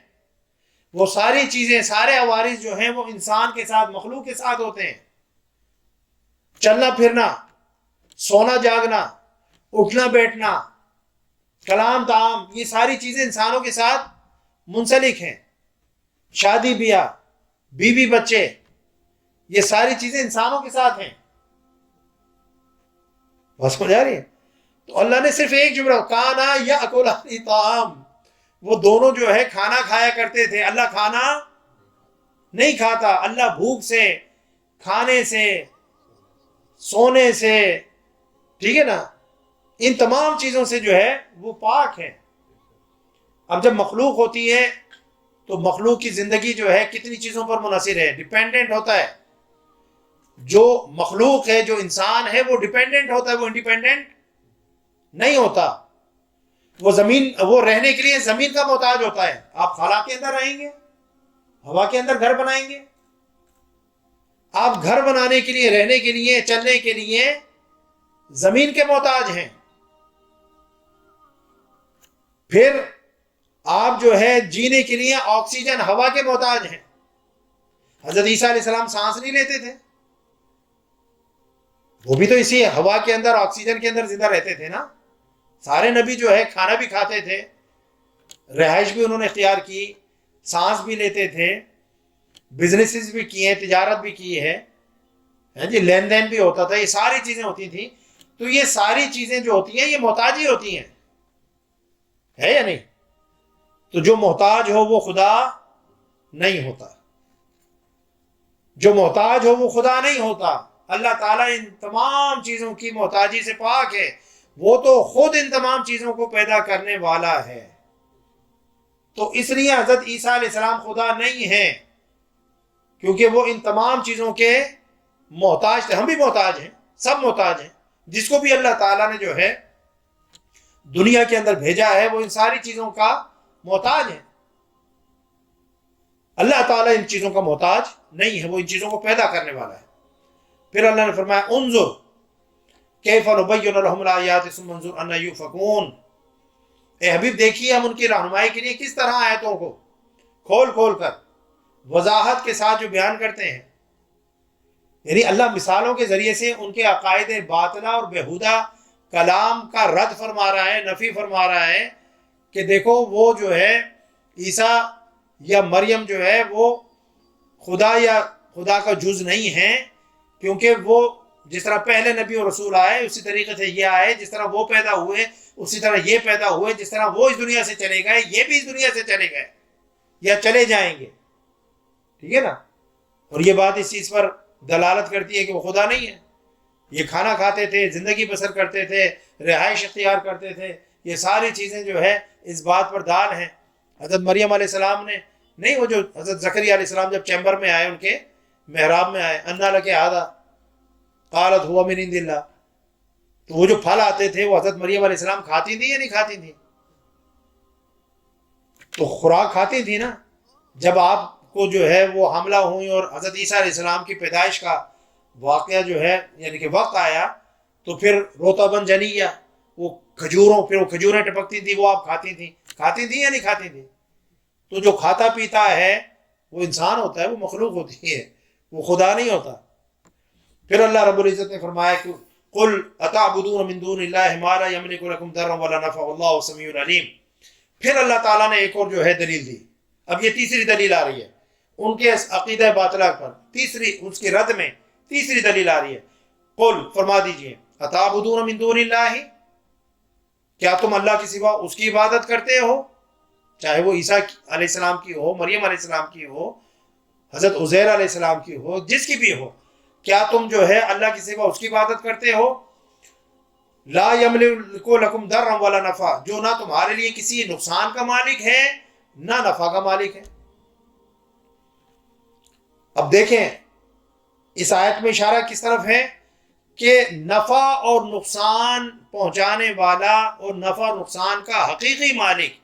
وہ ساری چیزیں، سارے عوارض جو ہیں وہ انسان کے ساتھ، مخلوق کے ساتھ ہوتے ہیں. چلنا پھرنا، سونا جاگنا، اٹھنا بیٹھنا، کلام طعام، یہ ساری چیزیں انسانوں کے ساتھ منسلک ہیں. شادی بیاہ، بیوی بچے، یہ ساری چیزیں انسانوں کے ساتھ ہیں. بس سمجھ آ رہی ہے؟ تو اللہ نے صرف ایک جملہ کانا یاکلان الطعام، وہ دونوں جو ہے کھانا کھایا کرتے تھے. اللہ کھانا نہیں کھاتا. اللہ بھوک سے، کھانے سے، سونے سے، ٹھیک ہے نا، ان تمام چیزوں سے جو ہے وہ پاک ہے. اب جب مخلوق ہوتی ہے تو مخلوق کی زندگی جو ہے کتنی چیزوں پر منحصر ہے، ڈیپینڈنٹ ہوتا ہے. جو مخلوق ہے، جو انسان ہے، وہ ڈیپینڈنٹ ہوتا ہے، وہ انڈیپینڈنٹ نہیں ہوتا. وہ رہنے کے لیے زمین کا محتاج ہوتا ہے. آپ خلا کے اندر رہیں گے، ہوا کے اندر گھر بنائیں گے. آپ گھر بنانے کے لیے، رہنے کے لیے، چلنے کے لیے زمین کے محتاج ہیں. پھر آپ جو ہے جینے کے لیے آکسیجن، ہوا کے محتاج ہیں. حضرت عیسیٰ علیہ السلام سانس نہیں لیتے تھے، وہ بھی تو اسی ہوا کے اندر، آکسیجن کے اندر زندہ رہتے تھے نا. سارے نبی جو ہے کھانا بھی کھاتے تھے، رہائش بھی انہوں نے اختیار کی، سانس بھی لیتے تھے، بزنسز بھی کیے، تجارت بھی کی ہے جی، لین دین بھی ہوتا تھا. یہ ساری چیزیں ہوتی تھیں. تو یہ ساری چیزیں جو ہوتی ہیں یہ محتاجی ہوتی ہیں، ہے یا نہیں؟ تو جو محتاج ہو وہ خدا نہیں ہوتا. جو محتاج ہو وہ خدا نہیں ہوتا. اللہ تعالیٰ ان تمام چیزوں کی محتاجی سے پاک ہے. وہ تو خود ان تمام چیزوں کو پیدا کرنے والا ہے. تو اس لیے حضرت عیسیٰ علیہ السلام خدا نہیں ہیں، کیونکہ وہ ان تمام چیزوں کے محتاج تھے. ہم بھی محتاج ہیں، سب محتاج ہیں. جس کو بھی اللہ تعالیٰ نے جو ہے دنیا کے اندر بھیجا ہے وہ ان ساری چیزوں کا محتاج ہے. اللہ تعالیٰ ان چیزوں کا محتاج نہیں ہے، وہ ان چیزوں کو پیدا کرنے والا ہے. پھر اللہ نے فرمایا انظر کیف نبین لهم الآیات ثم انظر انا یؤفکون. اے حبیب دیکھیے ہم ان کی رہنمائی کے لیے کس طرح آیتوں کو کھول کھول کر وضاحت کے ساتھ جو بیان کرتے ہیں. یعنی اللہ مثالوں کے ذریعے سے ان کے عقائد باطلہ اور بیہودہ کلام کا رد فرما رہا ہے، نفی فرما رہا ہے کہ دیکھو وہ جو ہے عیسیٰ یا مریم جو ہے وہ خدا یا خدا کا جز نہیں ہے، کیونکہ وہ جس طرح پہلے نبی اور رسول آئے اسی طریقے سے یہ آئے، جس طرح وہ پیدا ہوئے اسی طرح یہ پیدا ہوئے، جس طرح وہ اس دنیا سے چلے گئے یہ بھی اس دنیا سے چلے گئے یا چلے جائیں گے. ٹھیک ہے نا؟ اور یہ بات اس چیز پر دلالت کرتی ہے کہ وہ خدا نہیں ہے. یہ کھانا کھاتے تھے، زندگی بسر کرتے تھے، رہائش اختیار کرتے تھے. یہ ساری چیزیں جو ہے اس بات پر دال ہیں. حضرت مریم علیہ السلام نے نہیں، وہ جو حضرت زکریا علیہ السلام جب چیمبر میں آئے، ان کے محراب میں آئے، انا لک ھذا قالت هو من عند اللہ، تو وہ جو پھل آتے تھے وہ حضرت مریم علیہ السلام کھاتی تھی یا نہیں کھاتی تھی؟ تو خوراک کھاتی تھی نا. جب آپ کو جو ہے وہ حملہ ہوئی اور حضرت عیسیٰ علیہ السلام کی پیدائش کا واقعہ جو ہے یعنی کہ وقت آیا، تو پھر روطباً جنیہ، وہ کھجوروں، پھر وہ کھجوریں ٹپکتی تھی، وہ آپ کھاتی تھی یا نہیں کھاتی تھی؟ تو جو کھاتا پیتا ہے وہ انسان ہوتا ہے، وہ مخلوق ہوتی ہے، وہ خدا نہیں ہوتا. پھر اللہ رب العزت نے فرمایا کہ قل اتعبدون من دون اللہ ما لا یملک لکم ضرا ولا نفع واللہ سمیع علیم. پھر اللہ تعالیٰ نے ایک اور جو ہے دلیل دی. اب یہ تیسری دلیل آ رہی ہے ان کے عقیدہ باطلہ پر، تیسری اس کے رد میں تیسری دلیل آ رہی ہے. قل فرما دیجئے اتعبدون من دون اللہ، کیا تم اللہ کے سوا اس کی عبادت کرتے ہو؟ چاہے وہ عیسیٰ علیہ السلام کی ہو، مریم علیہ السلام کی ہو، حضرت عزیر علیہ السلام کی ہو، جس کی بھی ہو، کیا تم جو ہے اللہ کے سوا اس کی عبادت کرتے ہو؟ لا یملک لکم ضرا ولا نفع، جو نہ تمہارے لیے کسی نقصان کا مالک ہے نہ نفع کا مالک ہے۔ اب دیکھیں اس آیت میں اشارہ کس طرف ہے کہ نفع اور نقصان پہنچانے والا اور نفع اور نقصان کا حقیقی مالک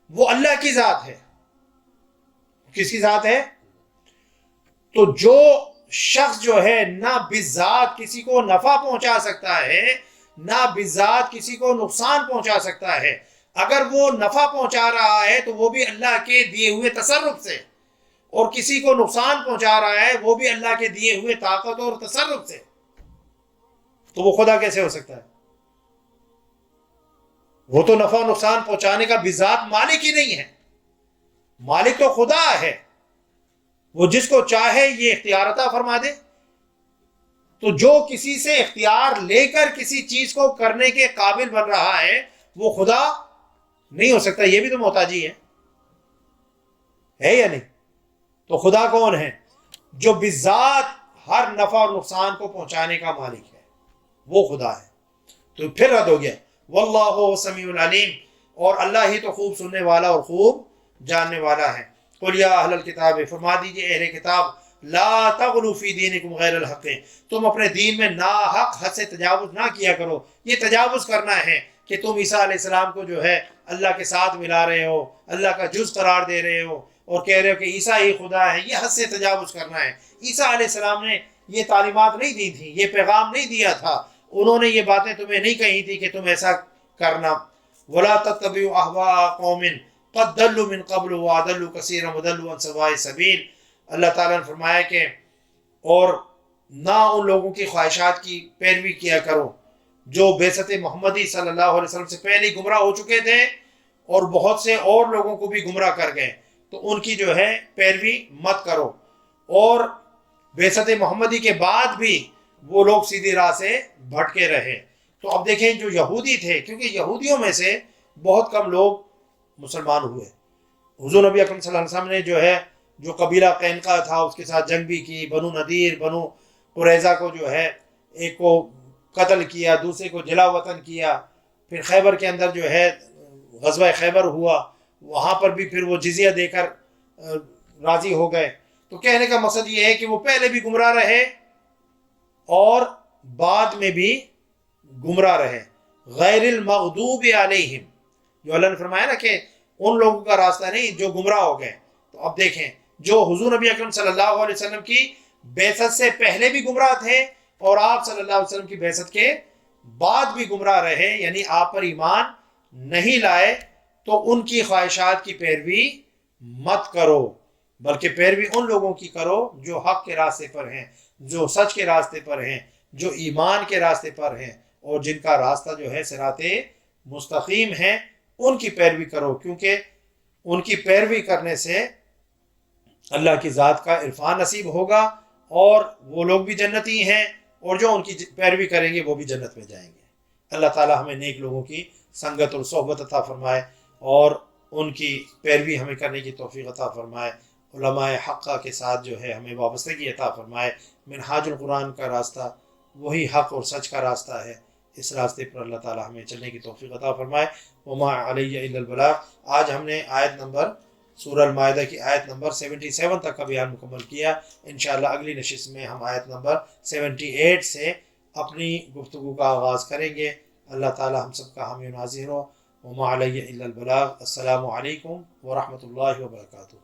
وہ اللہ کی ذات ہے۔ کس کی ذات ہے؟ تو جو شخص جو ہے نہ بذات کسی کو نفع پہنچا سکتا ہے نہ بذات کسی کو نقصان پہنچا سکتا ہے، اگر وہ نفع پہنچا رہا ہے تو وہ بھی اللہ کے دیے ہوئے تصرف سے، اور کسی کو نقصان پہنچا رہا ہے وہ بھی اللہ کے دیے ہوئے طاقت اور تصرف سے، تو وہ خدا کیسے ہو سکتا ہے؟ وہ تو نفع و نقصان پہنچانے کا بذات مالک ہی نہیں ہے۔ مالک تو خدا ہے، وہ جس کو چاہے یہ اختیار عطا فرما دے۔ تو جو کسی سے اختیار لے کر کسی چیز کو کرنے کے قابل بن رہا ہے وہ خدا نہیں ہو سکتا، یہ بھی تو محتاجی ہے یا نہیں؟ تو خدا کون ہے؟ جو بذات ہر نفع اور نقصان کو پہنچانے کا مالک ہے، وہ خدا ہے۔ تو پھر رد ہو گیا واللہ سمیع العلیم، اور اللہ ہی تو خوب سننے والا اور خوب جاننے والا ہے۔ قل یا اہل الکتاب، فرما دیجئے اہل کتاب، لا تغلوا فی دینکم غیر الحق، تم اپنے دین میں ناحق حد سے تجاوز نہ کیا کرو۔ یہ تجاوز کرنا ہے کہ تم عیسیٰ علیہ السلام کو جو ہے اللہ کے ساتھ ملا رہے ہو، اللہ کا جز قرار دے رہے ہو اور کہہ رہے ہو کہ عیسیٰ ہی خدا ہے، یہ حد سے تجاوز کرنا ہے۔ عیسیٰ علیہ السلام نے یہ تعلیمات نہیں دی تھی، یہ پیغام نہیں دیا تھا، انہوں نے یہ باتیں تمہیں نہیں کہی تھی کہ تم ایسا کرنا۔ وَلَا تَتَّبِعُوا أَهْوَاءَ قَوْمٍ قَدْ ضَلُّوا مِن قَبْلُ وَأَضَلُّوا كَثِيرًا وَضَلُّوا عَن سَوَاءِ السَّبِيلِ۔ اللہ تعالیٰ نے فرمایا کہ اور نہ ان لوگوں کی خواہشات کی پیروی کیا کرو جو بعثت محمدی صلی اللہ علیہ وسلم سے پہلے گمراہ ہو چکے تھے اور بہت سے اور لوگوں کو بھی گمراہ کر گئے، تو ان کی جو ہے پیروی مت کرو، اور بعثت محمدی کے بعد بھی وہ لوگ سیدھی راہ سے بھٹکے رہے۔ تو اب دیکھیں جو یہودی تھے، کیونکہ یہودیوں میں سے بہت کم لوگ مسلمان ہوئے، حضور نبی اکرم صلی اللہ علیہ وسلم نے جو ہے جو قبیلہ قینقاع تھا اس کے ساتھ جنگ بھی کی، بنو نذیر بنو قریظہ کو جو ہے ایک کو قتل کیا، دوسرے کو جلا وطن کیا، پھر خیبر کے اندر جو ہے غزوہ خیبر ہوا، وہاں پر بھی پھر وہ جزیہ دے کر راضی ہو گئے۔ تو کہنے کا مقصد یہ ہے کہ وہ پہلے بھی گمراہ رہے اور بعد میں بھی گمراہ رہے، غیر المغضوب علیہم، جو اللہ نے فرمایا نا کہ ان لوگوں کا راستہ نہیں جو گمراہ ہو گئے۔ تو اب دیکھیں جو حضور نبی اکرم صلی اللہ علیہ وسلم کی بعثت سے پہلے بھی گمراہ تھے اور آپ صلی اللہ علیہ وسلم کی بعثت کے بعد بھی گمراہ رہے، یعنی آپ پر ایمان نہیں لائے، تو ان کی خواہشات کی پیروی مت کرو، بلکہ پیروی ان لوگوں کی کرو جو حق کے راستے پر ہیں، جو سچ کے راستے پر ہیں، جو ایمان کے راستے پر ہیں، اور جن کا راستہ جو ہے صراط مستقیم ہے، ان کی پیروی کرو، کیونکہ ان کی پیروی کرنے سے اللہ کی ذات کا عرفان نصیب ہوگا اور وہ لوگ بھی جنتی ہیں، اور جو ان کی پیروی کریں گے وہ بھی جنت میں جائیں گے۔ اللہ تعالی ہمیں نیک لوگوں کی سنگت اور صحبت عطا فرمائے اور ان کی پیروی ہمیں کرنے کی توفیق عطا فرمائے، علماء حقہ کے ساتھ جو ہے ہمیں وابستگی عطا فرمائے۔ منہاج القرآن کا راستہ وہی حق اور سچ کا راستہ ہے، اس راستے پر اللہ تعالی ہمیں چلنے کی توفیق عطا فرمائے۔ وما علی الا البلاغ۔ آج ہم نے آیت نمبر سورہ المائدہ کی آیت نمبر 77 تک کا بیان مکمل کیا۔ انشاءاللہ اگلی نشست میں ہم آیت نمبر 78 سے اپنی گفتگو کا آغاز کریں گے۔ اللہ تعالی ہم سب کا حامی و ناصر ہو۔ وما علی الا البلاغ۔ السلام علیکم ورحمۃ اللہ وبرکاتہ۔